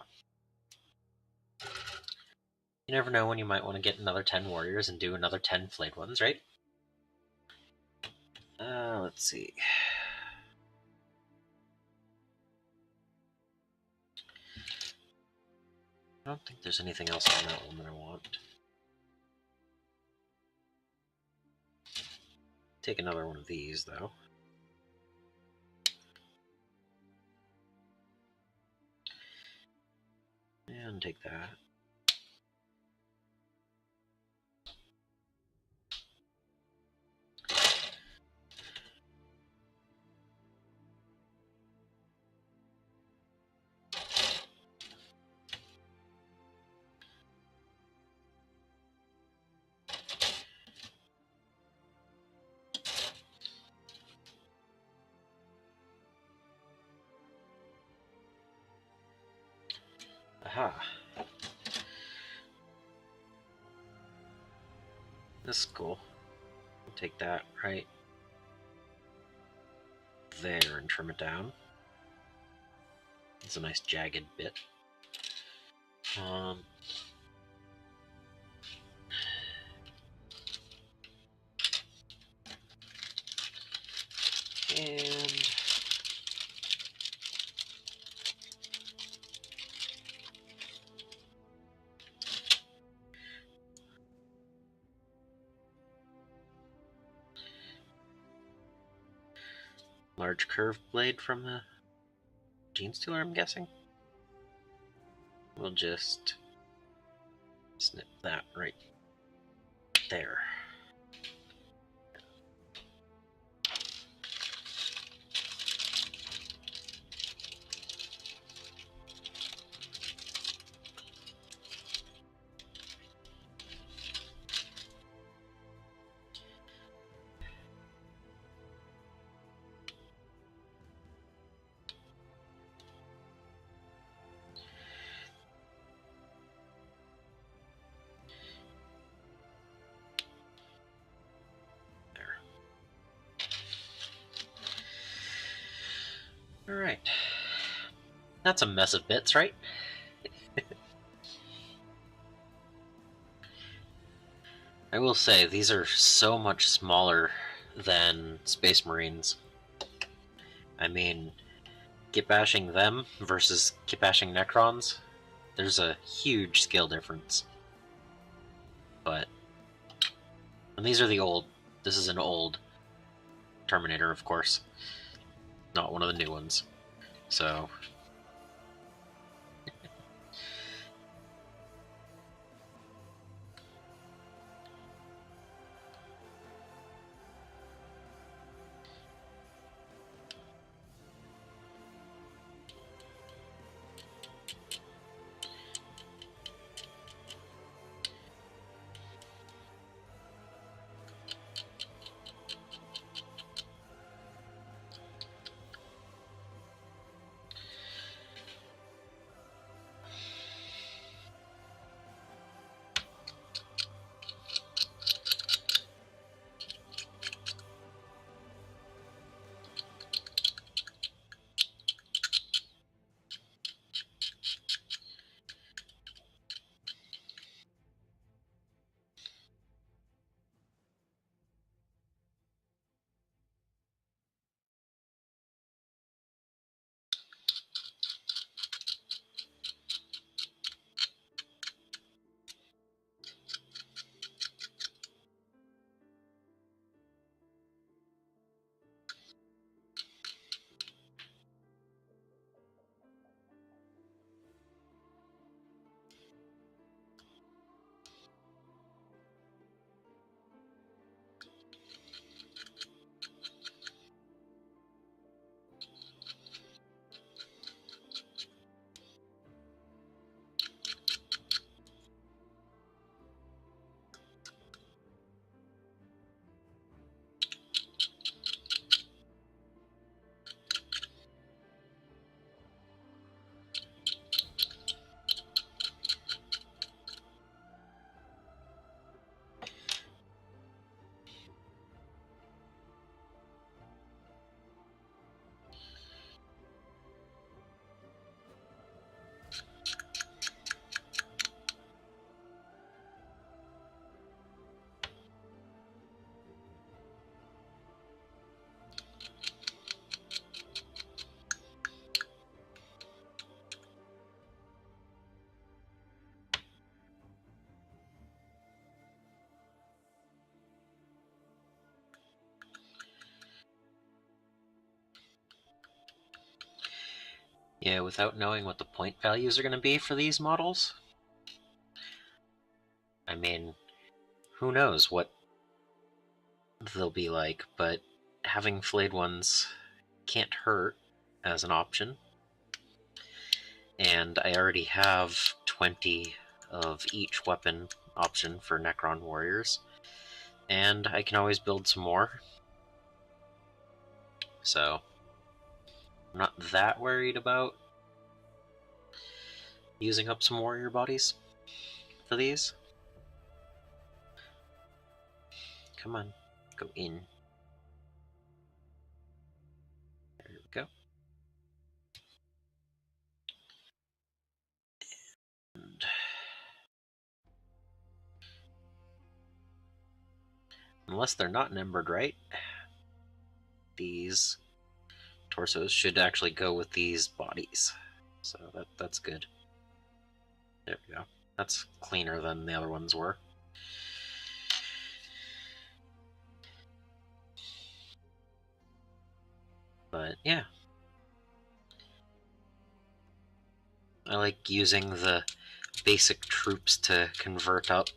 you never know when you might want to get another 10 warriors and do another 10 Flayed Ones, right? Let's see. I don't think there's anything else on that one that I want. Take another one of these, though. And take that. Aha. This is cool. I'll take that right there and trim it down. It's a nice jagged bit. And large curved blade from the Gene Stealer, I'm guessing. We'll just snip that right there. Alright. That's a mess of bits, right? I will say, these are so much smaller than Space Marines. I mean, kitbashing them versus kitbashing Necrons, there's a huge scale difference. But, and these are the old, this is an old Terminator, of course. Not one of the new ones. So, Yeah, without knowing what the point values are going to be for these models, I mean, who knows what they'll be like, but having flayed ones can't hurt as an option. And I already have 20 of each weapon option for Necron warriors, and I can always build some more. So I'm not that worried about using up some warrior bodies for these. Come on, go in. There we go. And unless they're not numbered right, these torsos should actually go with these bodies. So that's good. There we go. That's cleaner than the other ones were. But yeah. I like using the basic troops to convert up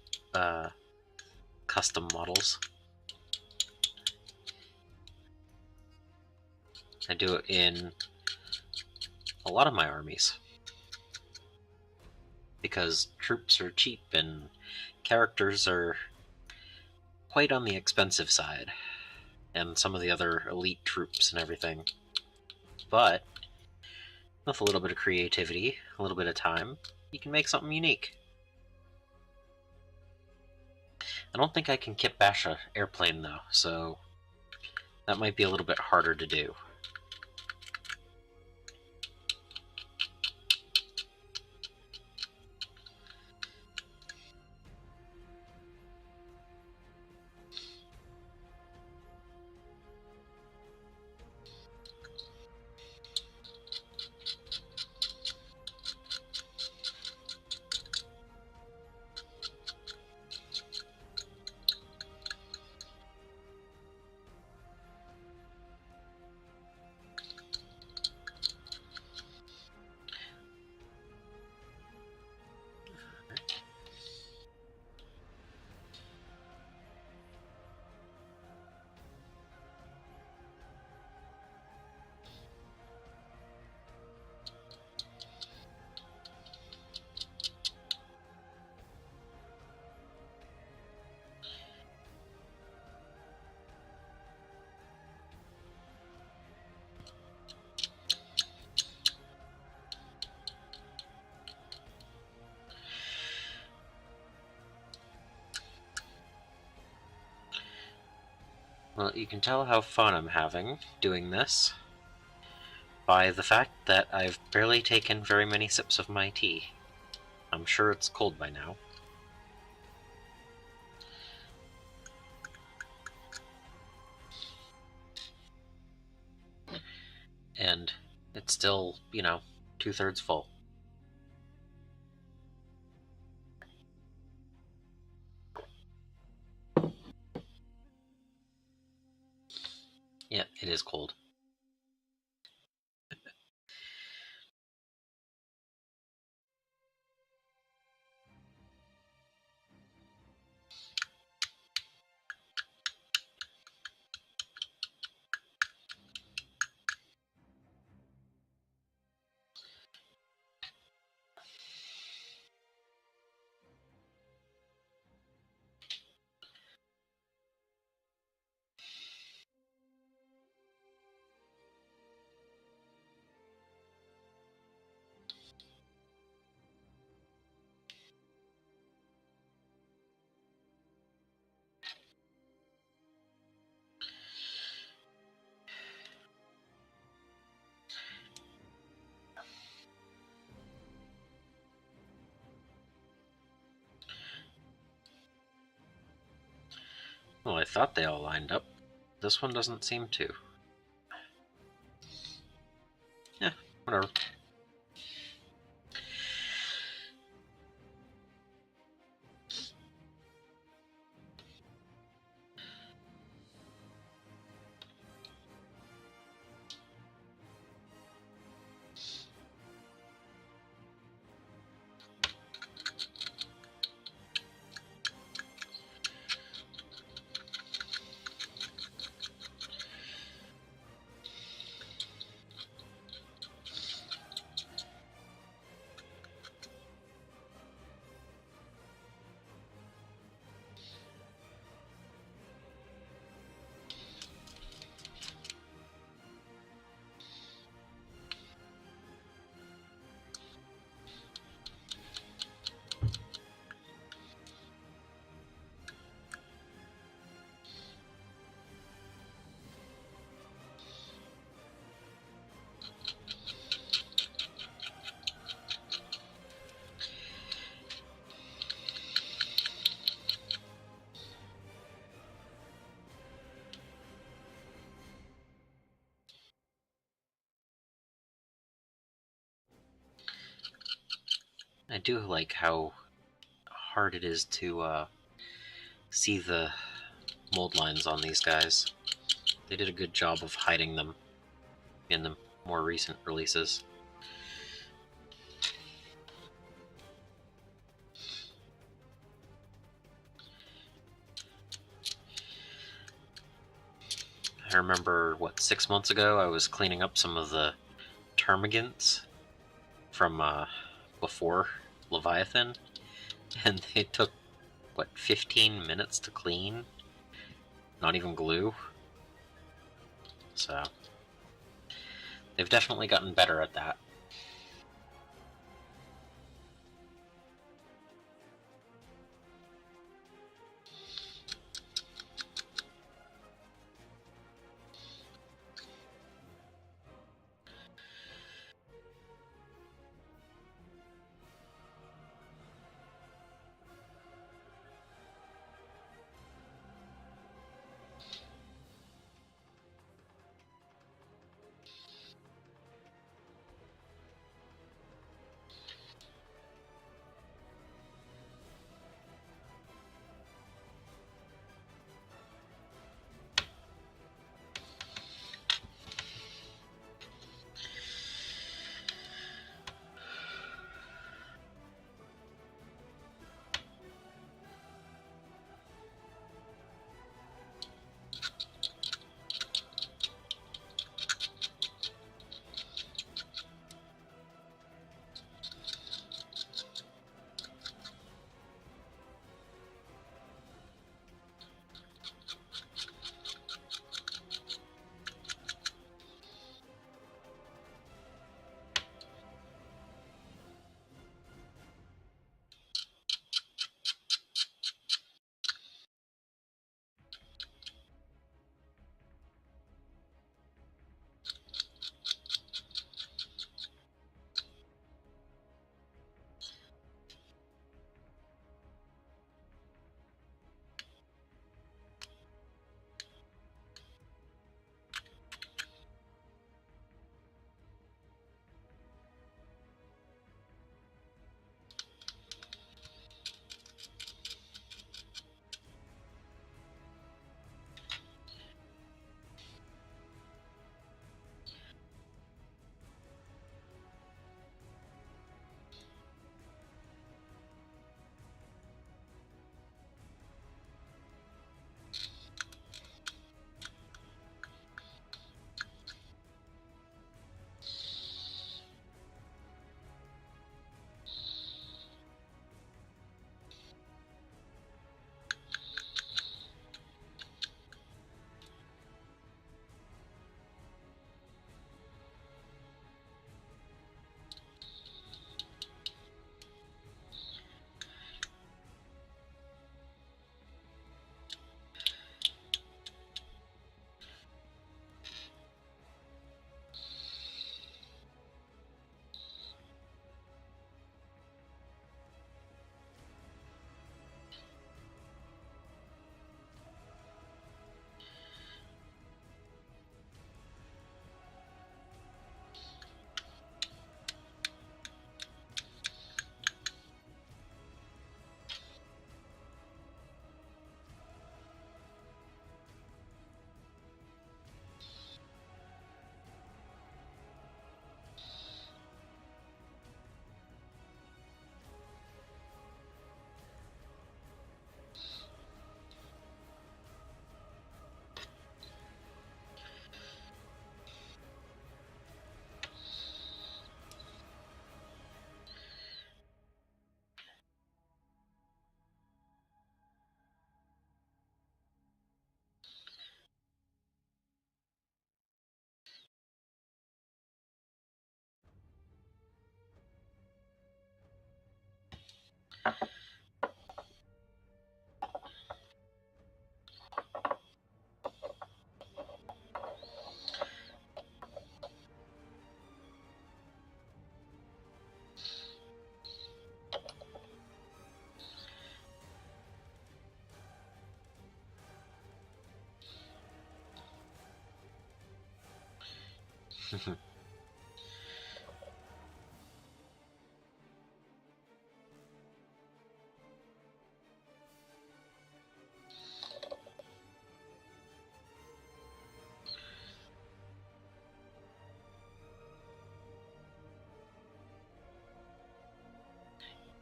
custom models. I do it in a lot of my armies, because troops are cheap and characters are quite on the expensive side, and some of the other elite troops and everything. But with a little bit of creativity, a little bit of time, you can make something unique. I don't think I can kitbash an airplane though, so that might be a little bit harder to do. Well, you can tell how fun I'm having doing this by the fact that I've barely taken very many sips of my tea. I'm sure it's cold by now. And it's still, 2/3 full. Yeah, it is cold. Well, I thought they all lined up. This one doesn't seem to. Yeah, whatever. do like how hard it is to see the mold lines on these guys. They did a good job of hiding them in the more recent releases. I remember, 6 months ago, I was cleaning up some of the termagants from before Leviathan, and they took, 15 minutes to clean? Not even glue? So, they've definitely gotten better at that.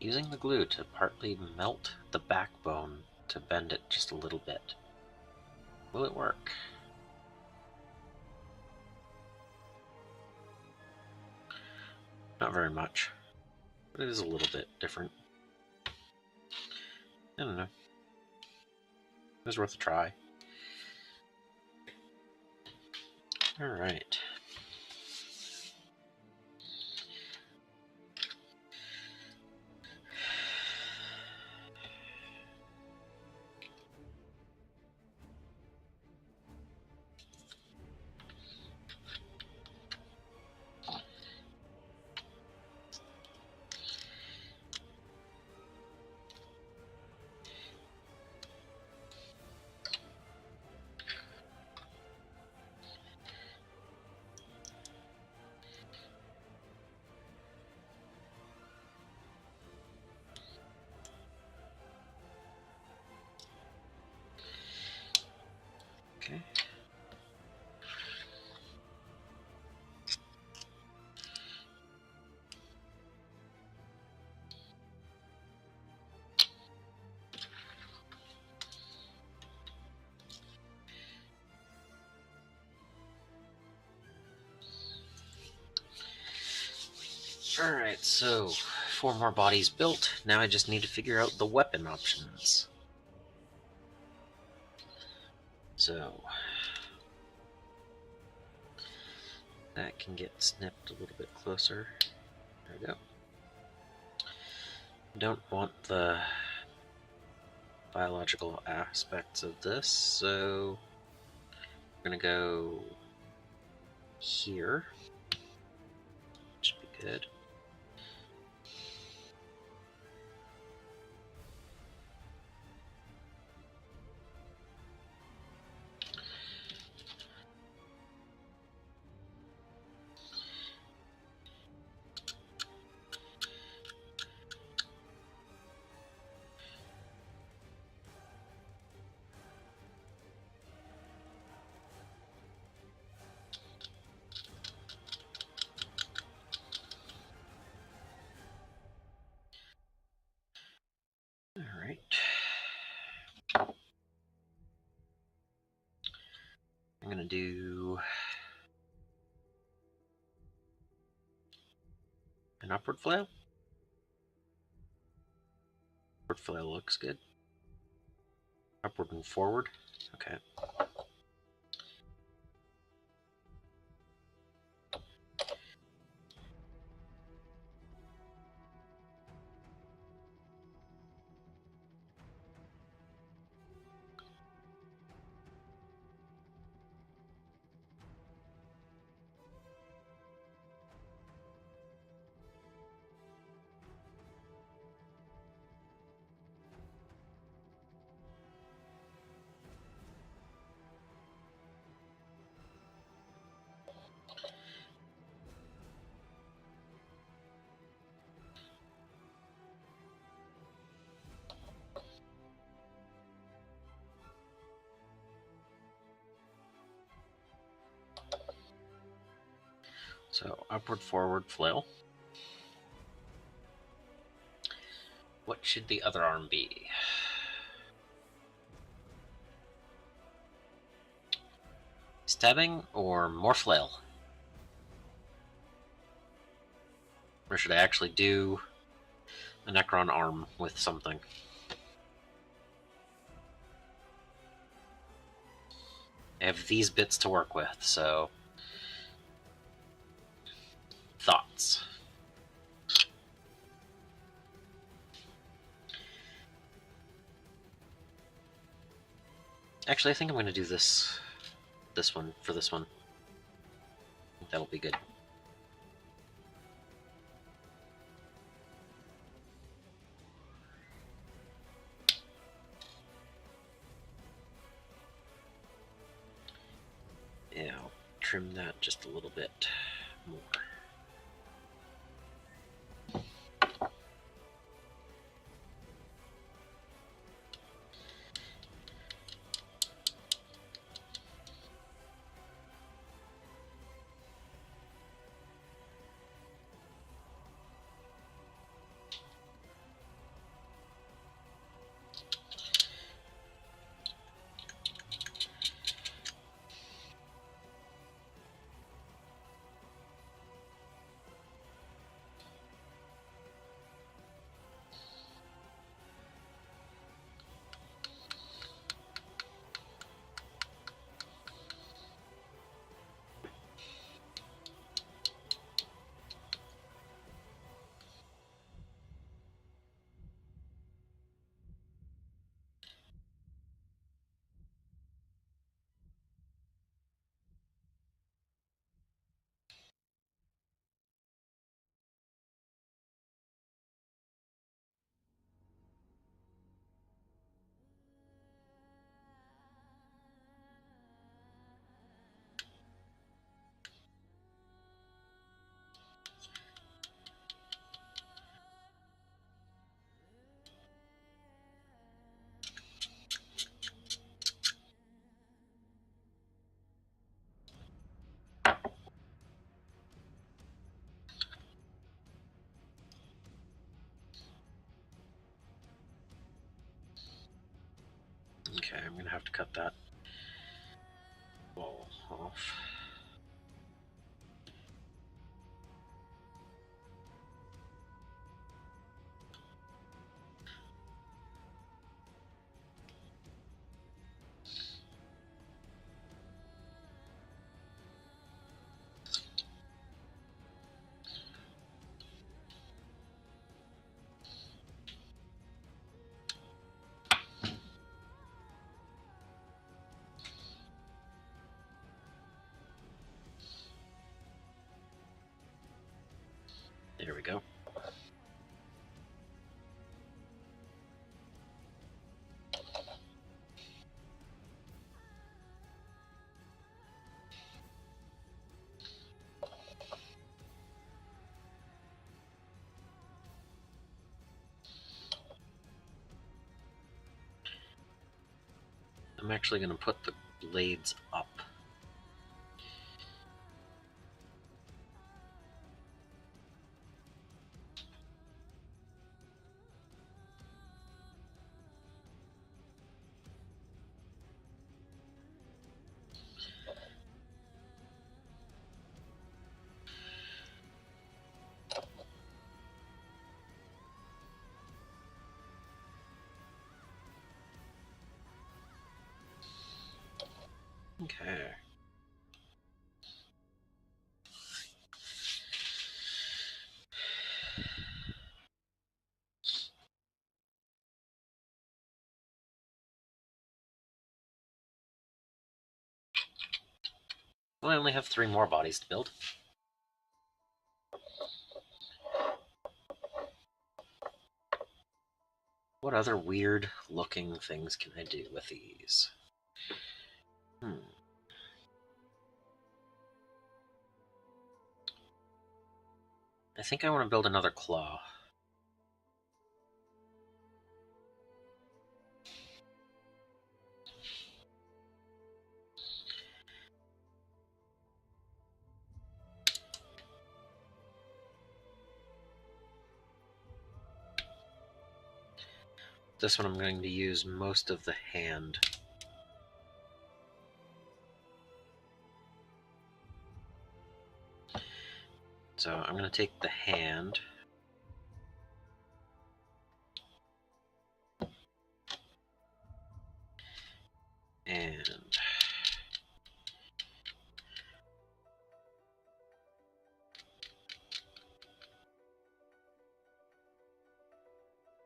using the glue to partly melt the backbone to bend it just a little bit. Will it work? Not very much, but it is a little bit different. I don't know. It was worth a try. Alright. Okay. Alright, so 4 more bodies built. Now I just need to figure out the weapon options. So that can get snipped a little bit closer. There we go. Don't want the biological aspects of this, so we're gonna go here. Should be good. Alright. I'm gonna do an upward flail. Upward flail looks good. Upward and forward. Okay. So upward, forward, flail. What should the other arm be? Stabbing or more flail? Or should I actually do a Necron arm with something? I have these bits to work with, so... Thoughts? Actually, I think I'm going to do this one for this one. I think that'll be good. Yeah, I'll trim that just a little bit more. Okay, I'm gonna have to cut that ball off. There we go. I'm actually going to put the blades up. Okay. Well, I only have 3 more bodies to build. What other weird looking things can I do with these? I think I want to build another claw. This one I'm going to use most of the hand. So I'm going to take the hand. And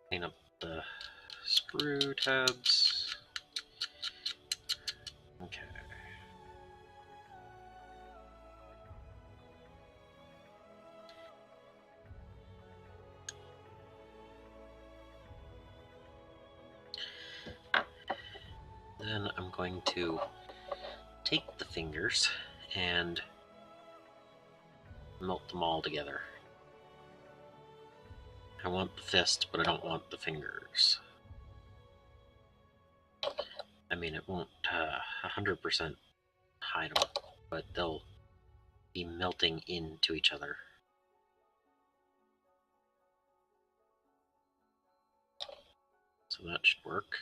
clean up the screw tabs. Okay. Then I'm going to take the fingers and melt them all together. I want the fist, but I don't want the fingers. I mean, it won't 100% hide them, but they'll be melting into each other. So that should work.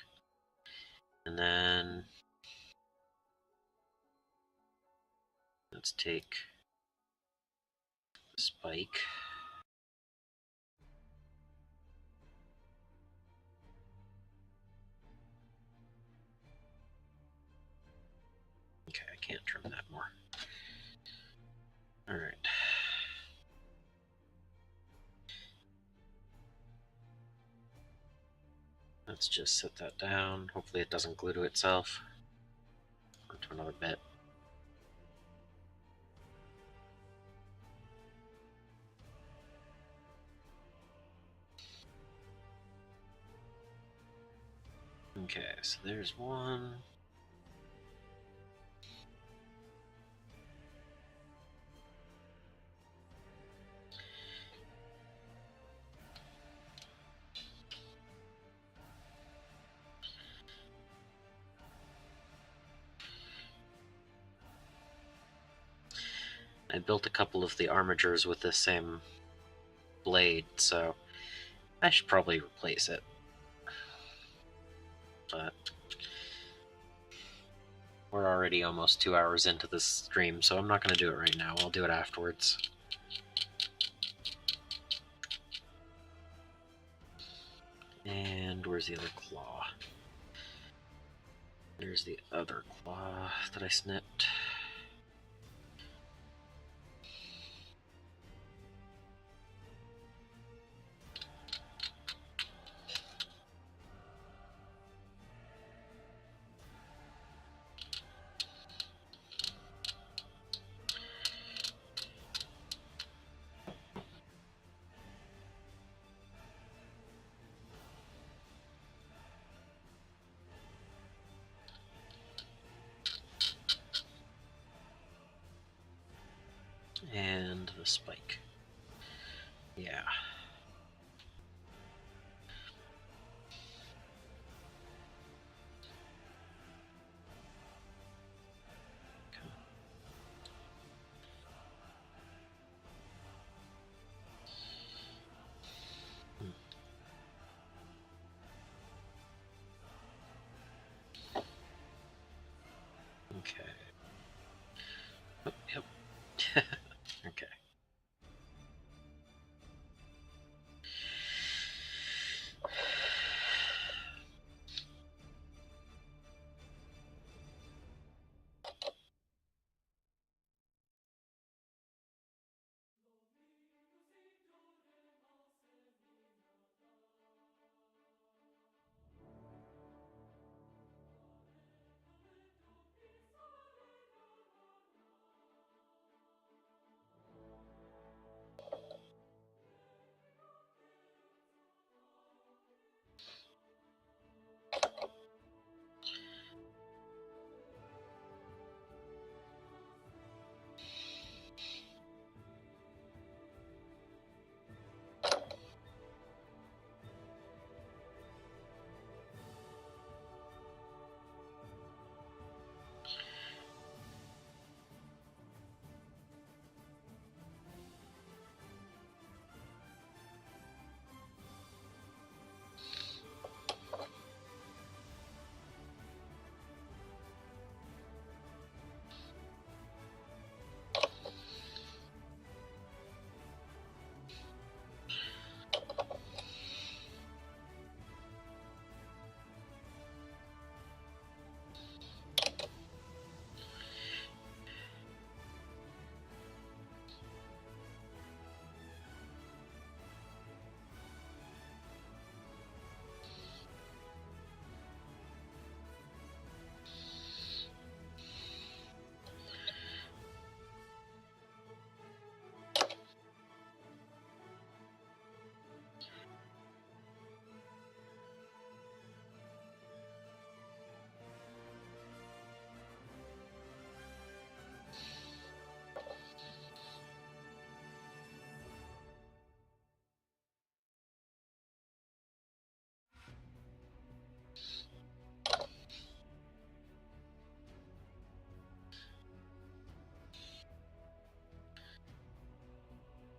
And then let's take the spike. Okay, I can't trim that more. All right. Let's just set that down. Hopefully it doesn't glue to itself. Onto another bit. Okay, so there's one. I built a couple of the armatures with the same blade, so I should probably replace it. But we're already almost 2 hours into this stream, so I'm not going to do it right now. I'll do it afterwards. And where's the other claw? There's the other claw that I snipped. And the spike. Yeah. Okay. Oh, yep. Okay.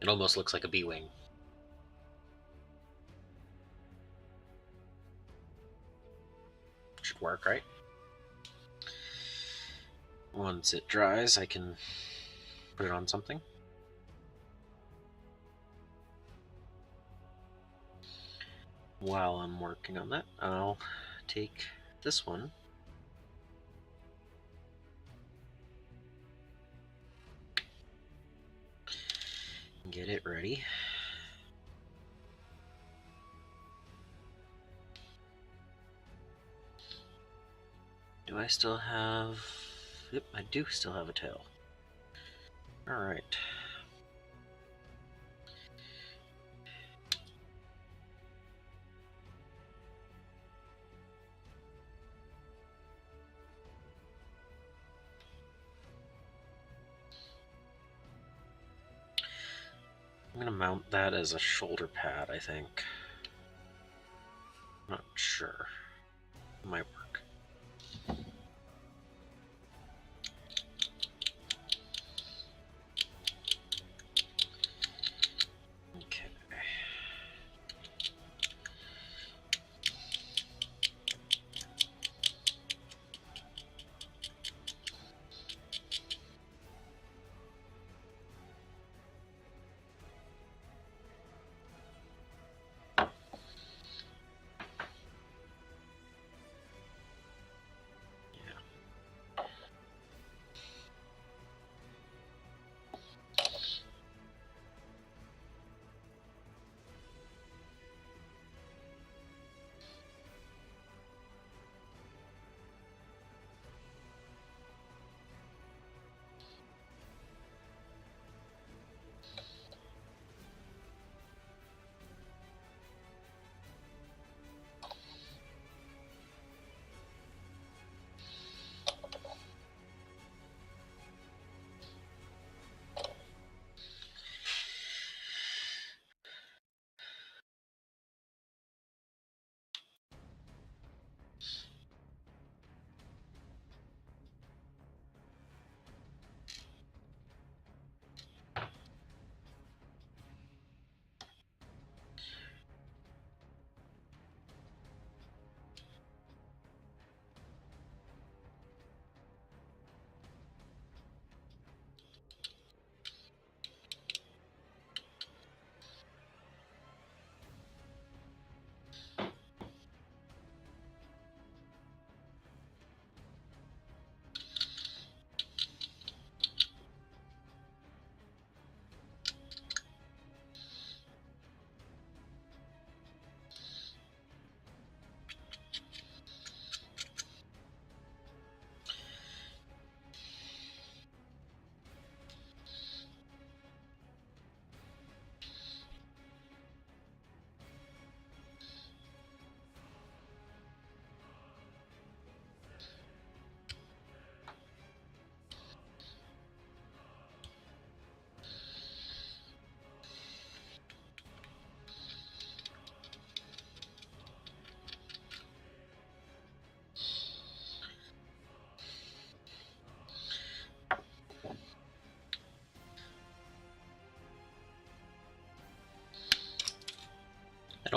It almost looks like a bee-wing. Should work, right? Once it dries, I can put it on something. While I'm working on that, I'll take this one. And get it ready. Do I still have... Yep, I do still have a tail. Alright. I'm gonna mount that as a shoulder pad, I think. Not sure. It might work. Okay.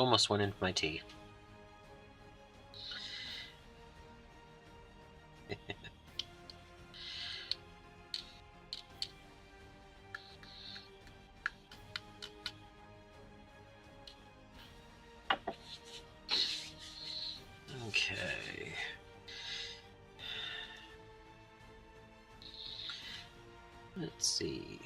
almost went into my tea. Okay. Let's see.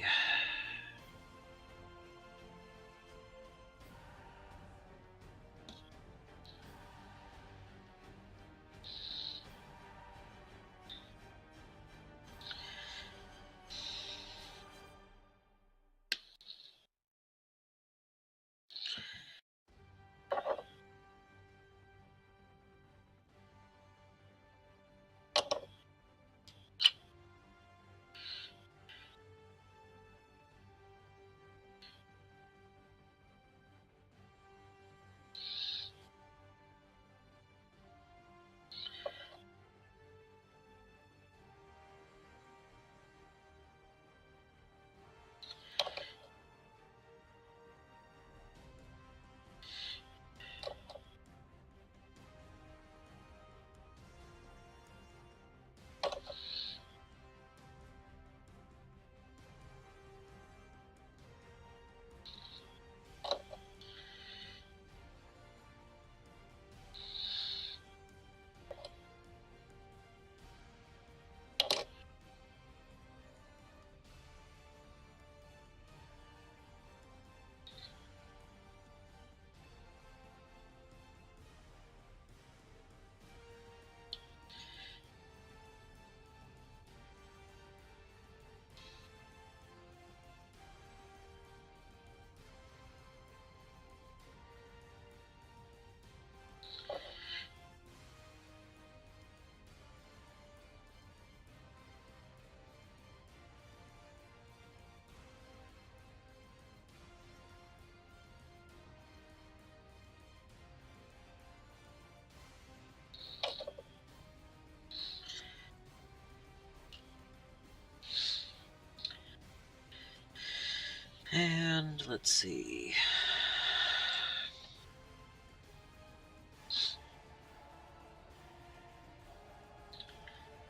And let's see.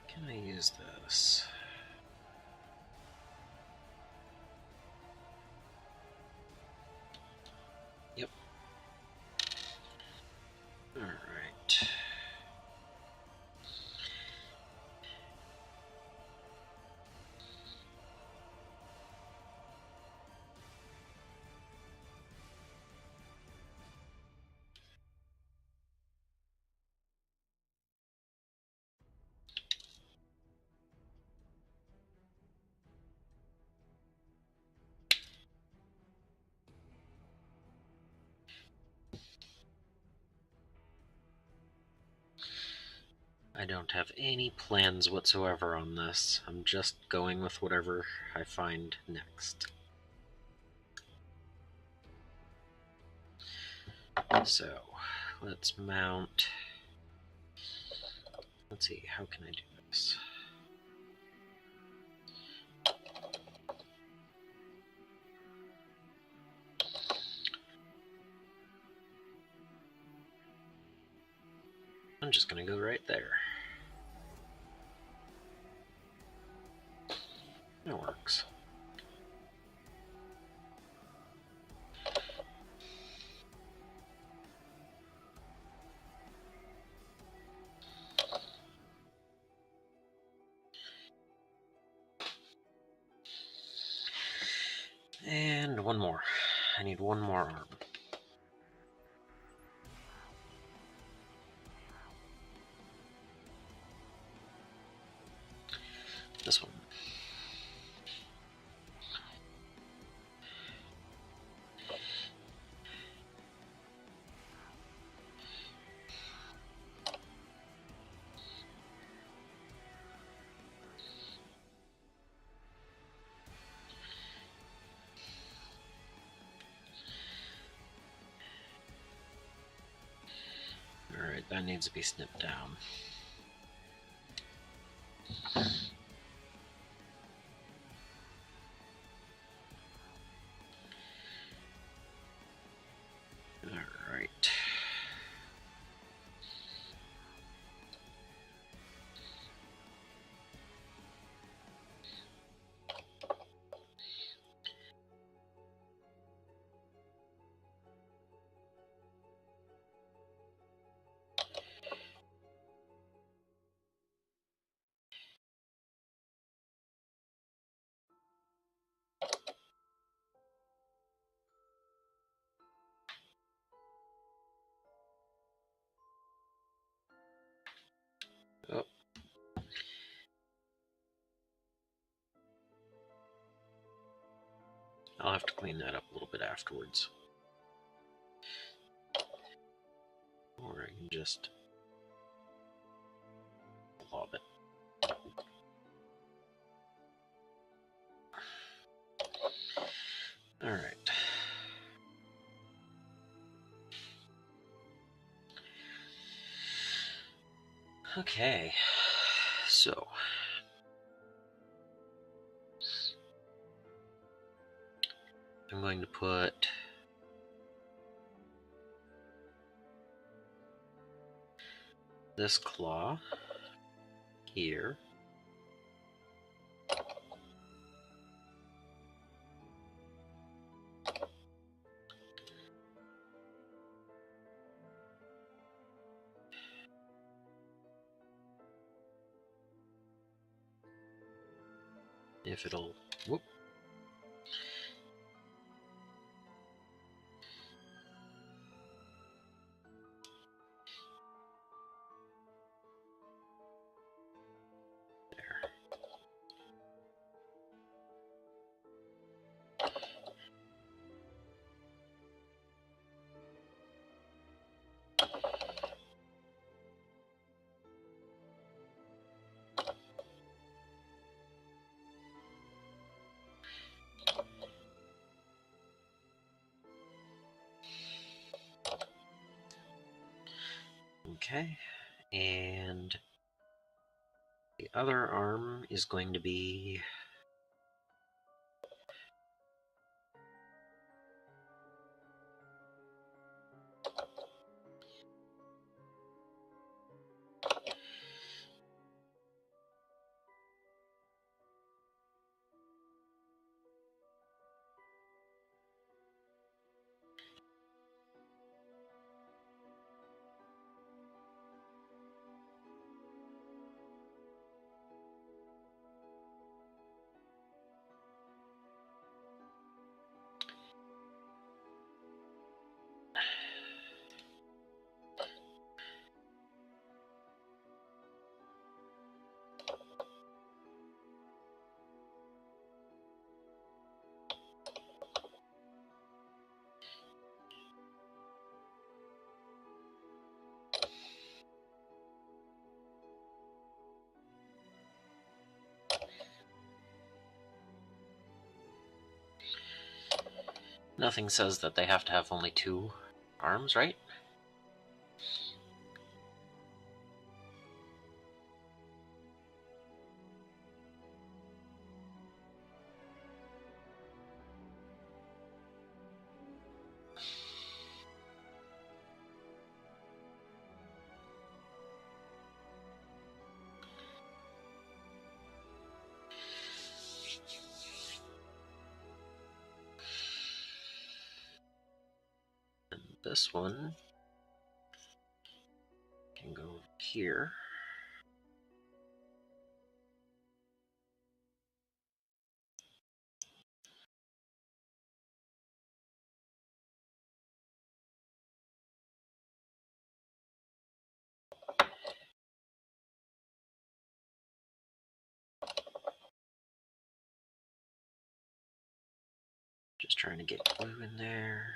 Can I use this? Yep. All right. I don't have any plans whatsoever on this. I'm just going with whatever I find next. So, let's mount. Let's see, how can I do this? I'm just gonna go right there. That works. And one more. I need one more arm. This one. Alright, that needs to be snipped down. Alright. Oh. I'll have to clean that up a little bit afterwards. Or I can just lob it. All right. Okay. So I'm going to put this claw here. If it'll, whoop. There. Okay, and the other arm is going to be nothing says that they have to have only 2 arms, right? And this one can go here. Just trying to get glue in there.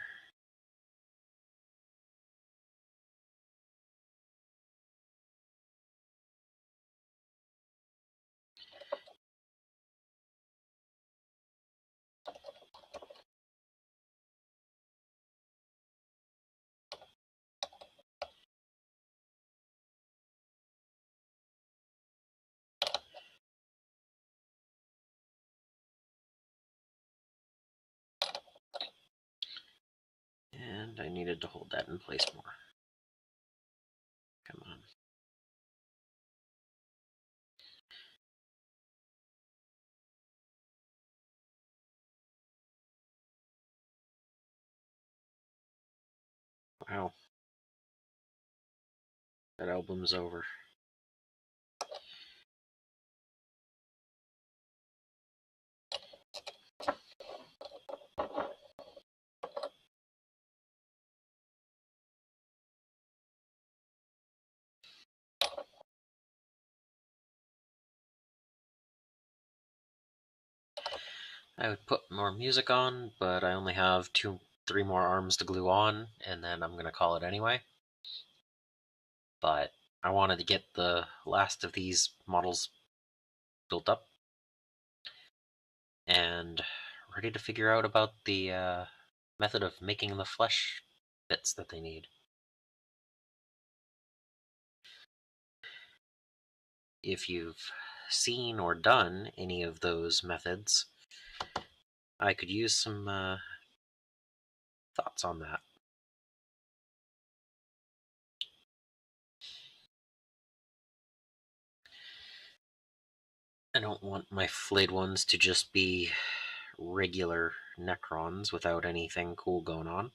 And I needed to hold that in place more. Come on. Wow. That album's over. I would put more music on, but I only have 3 more arms to glue on, and then I'm going to call it anyway. But I wanted to get the last of these models built up and ready to figure out about the method of making the flesh bits that they need. If you've seen or done any of those methods, I could use some thoughts on that. I don't want my flayed ones to just be regular Necrons without anything cool going on.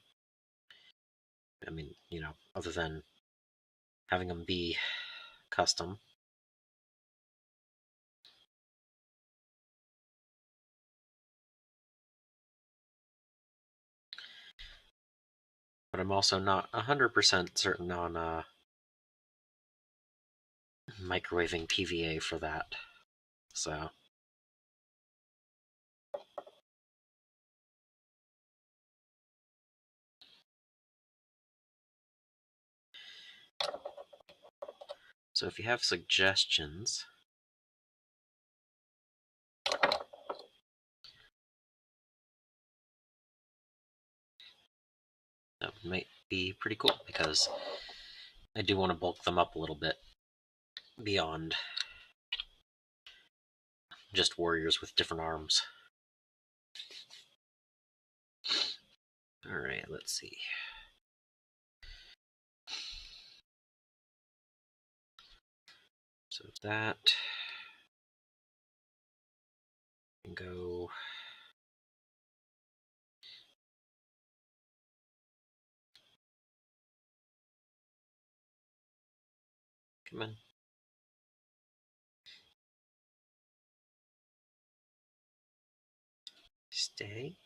I mean, other than having them be custom. But I'm also not 100% certain on microwaving PVA for that. So if you have suggestions, that might be pretty cool, because I do want to bulk them up a little bit beyond just warriors with different arms. Alright, let's see. So that can go. Come on. Stay.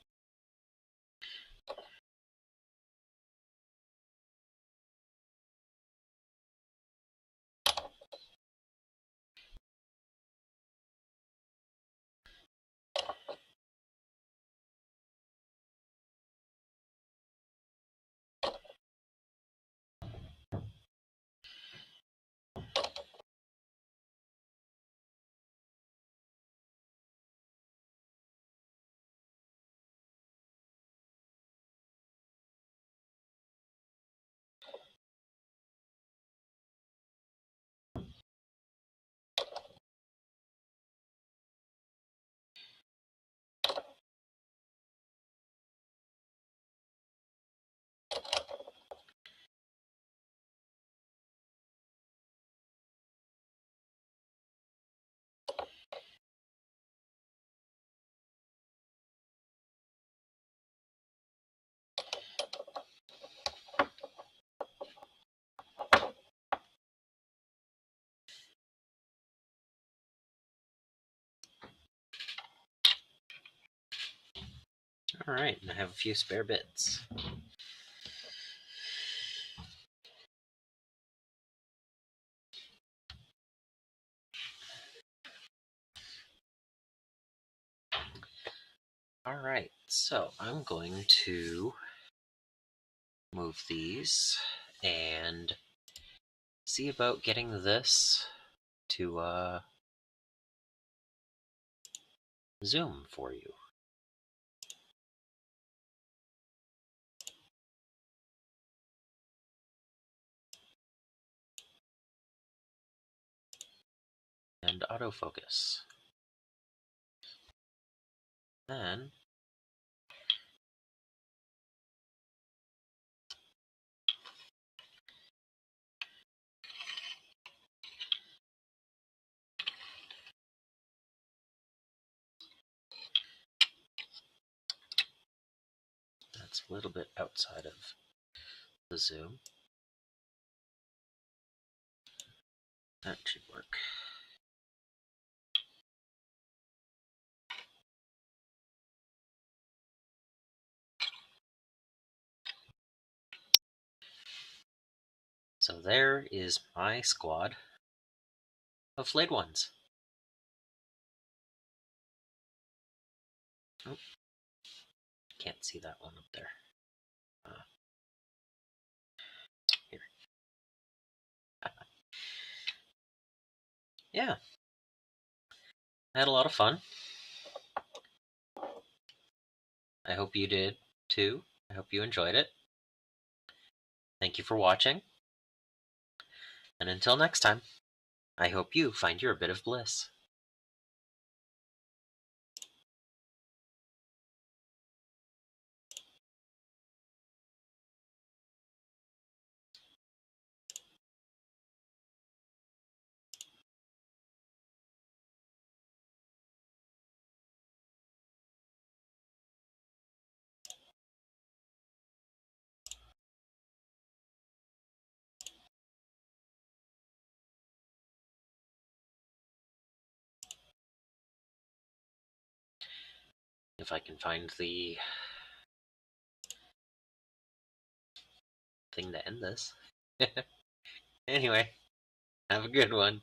Alright, and I have a few spare bits. Alright, so I'm going to move these and see about getting this to zoom for you. And autofocus. Then that's a little bit outside of the zoom. That should work. So there is my squad of flayed ones. Oh, can't see that one up there. Here. Yeah, I had a lot of fun. I hope you did too. I hope you enjoyed it. Thank you for watching. And until next time, I hope you find your bit of bliss. If I can find the thing to end this. Anyway, have a good one.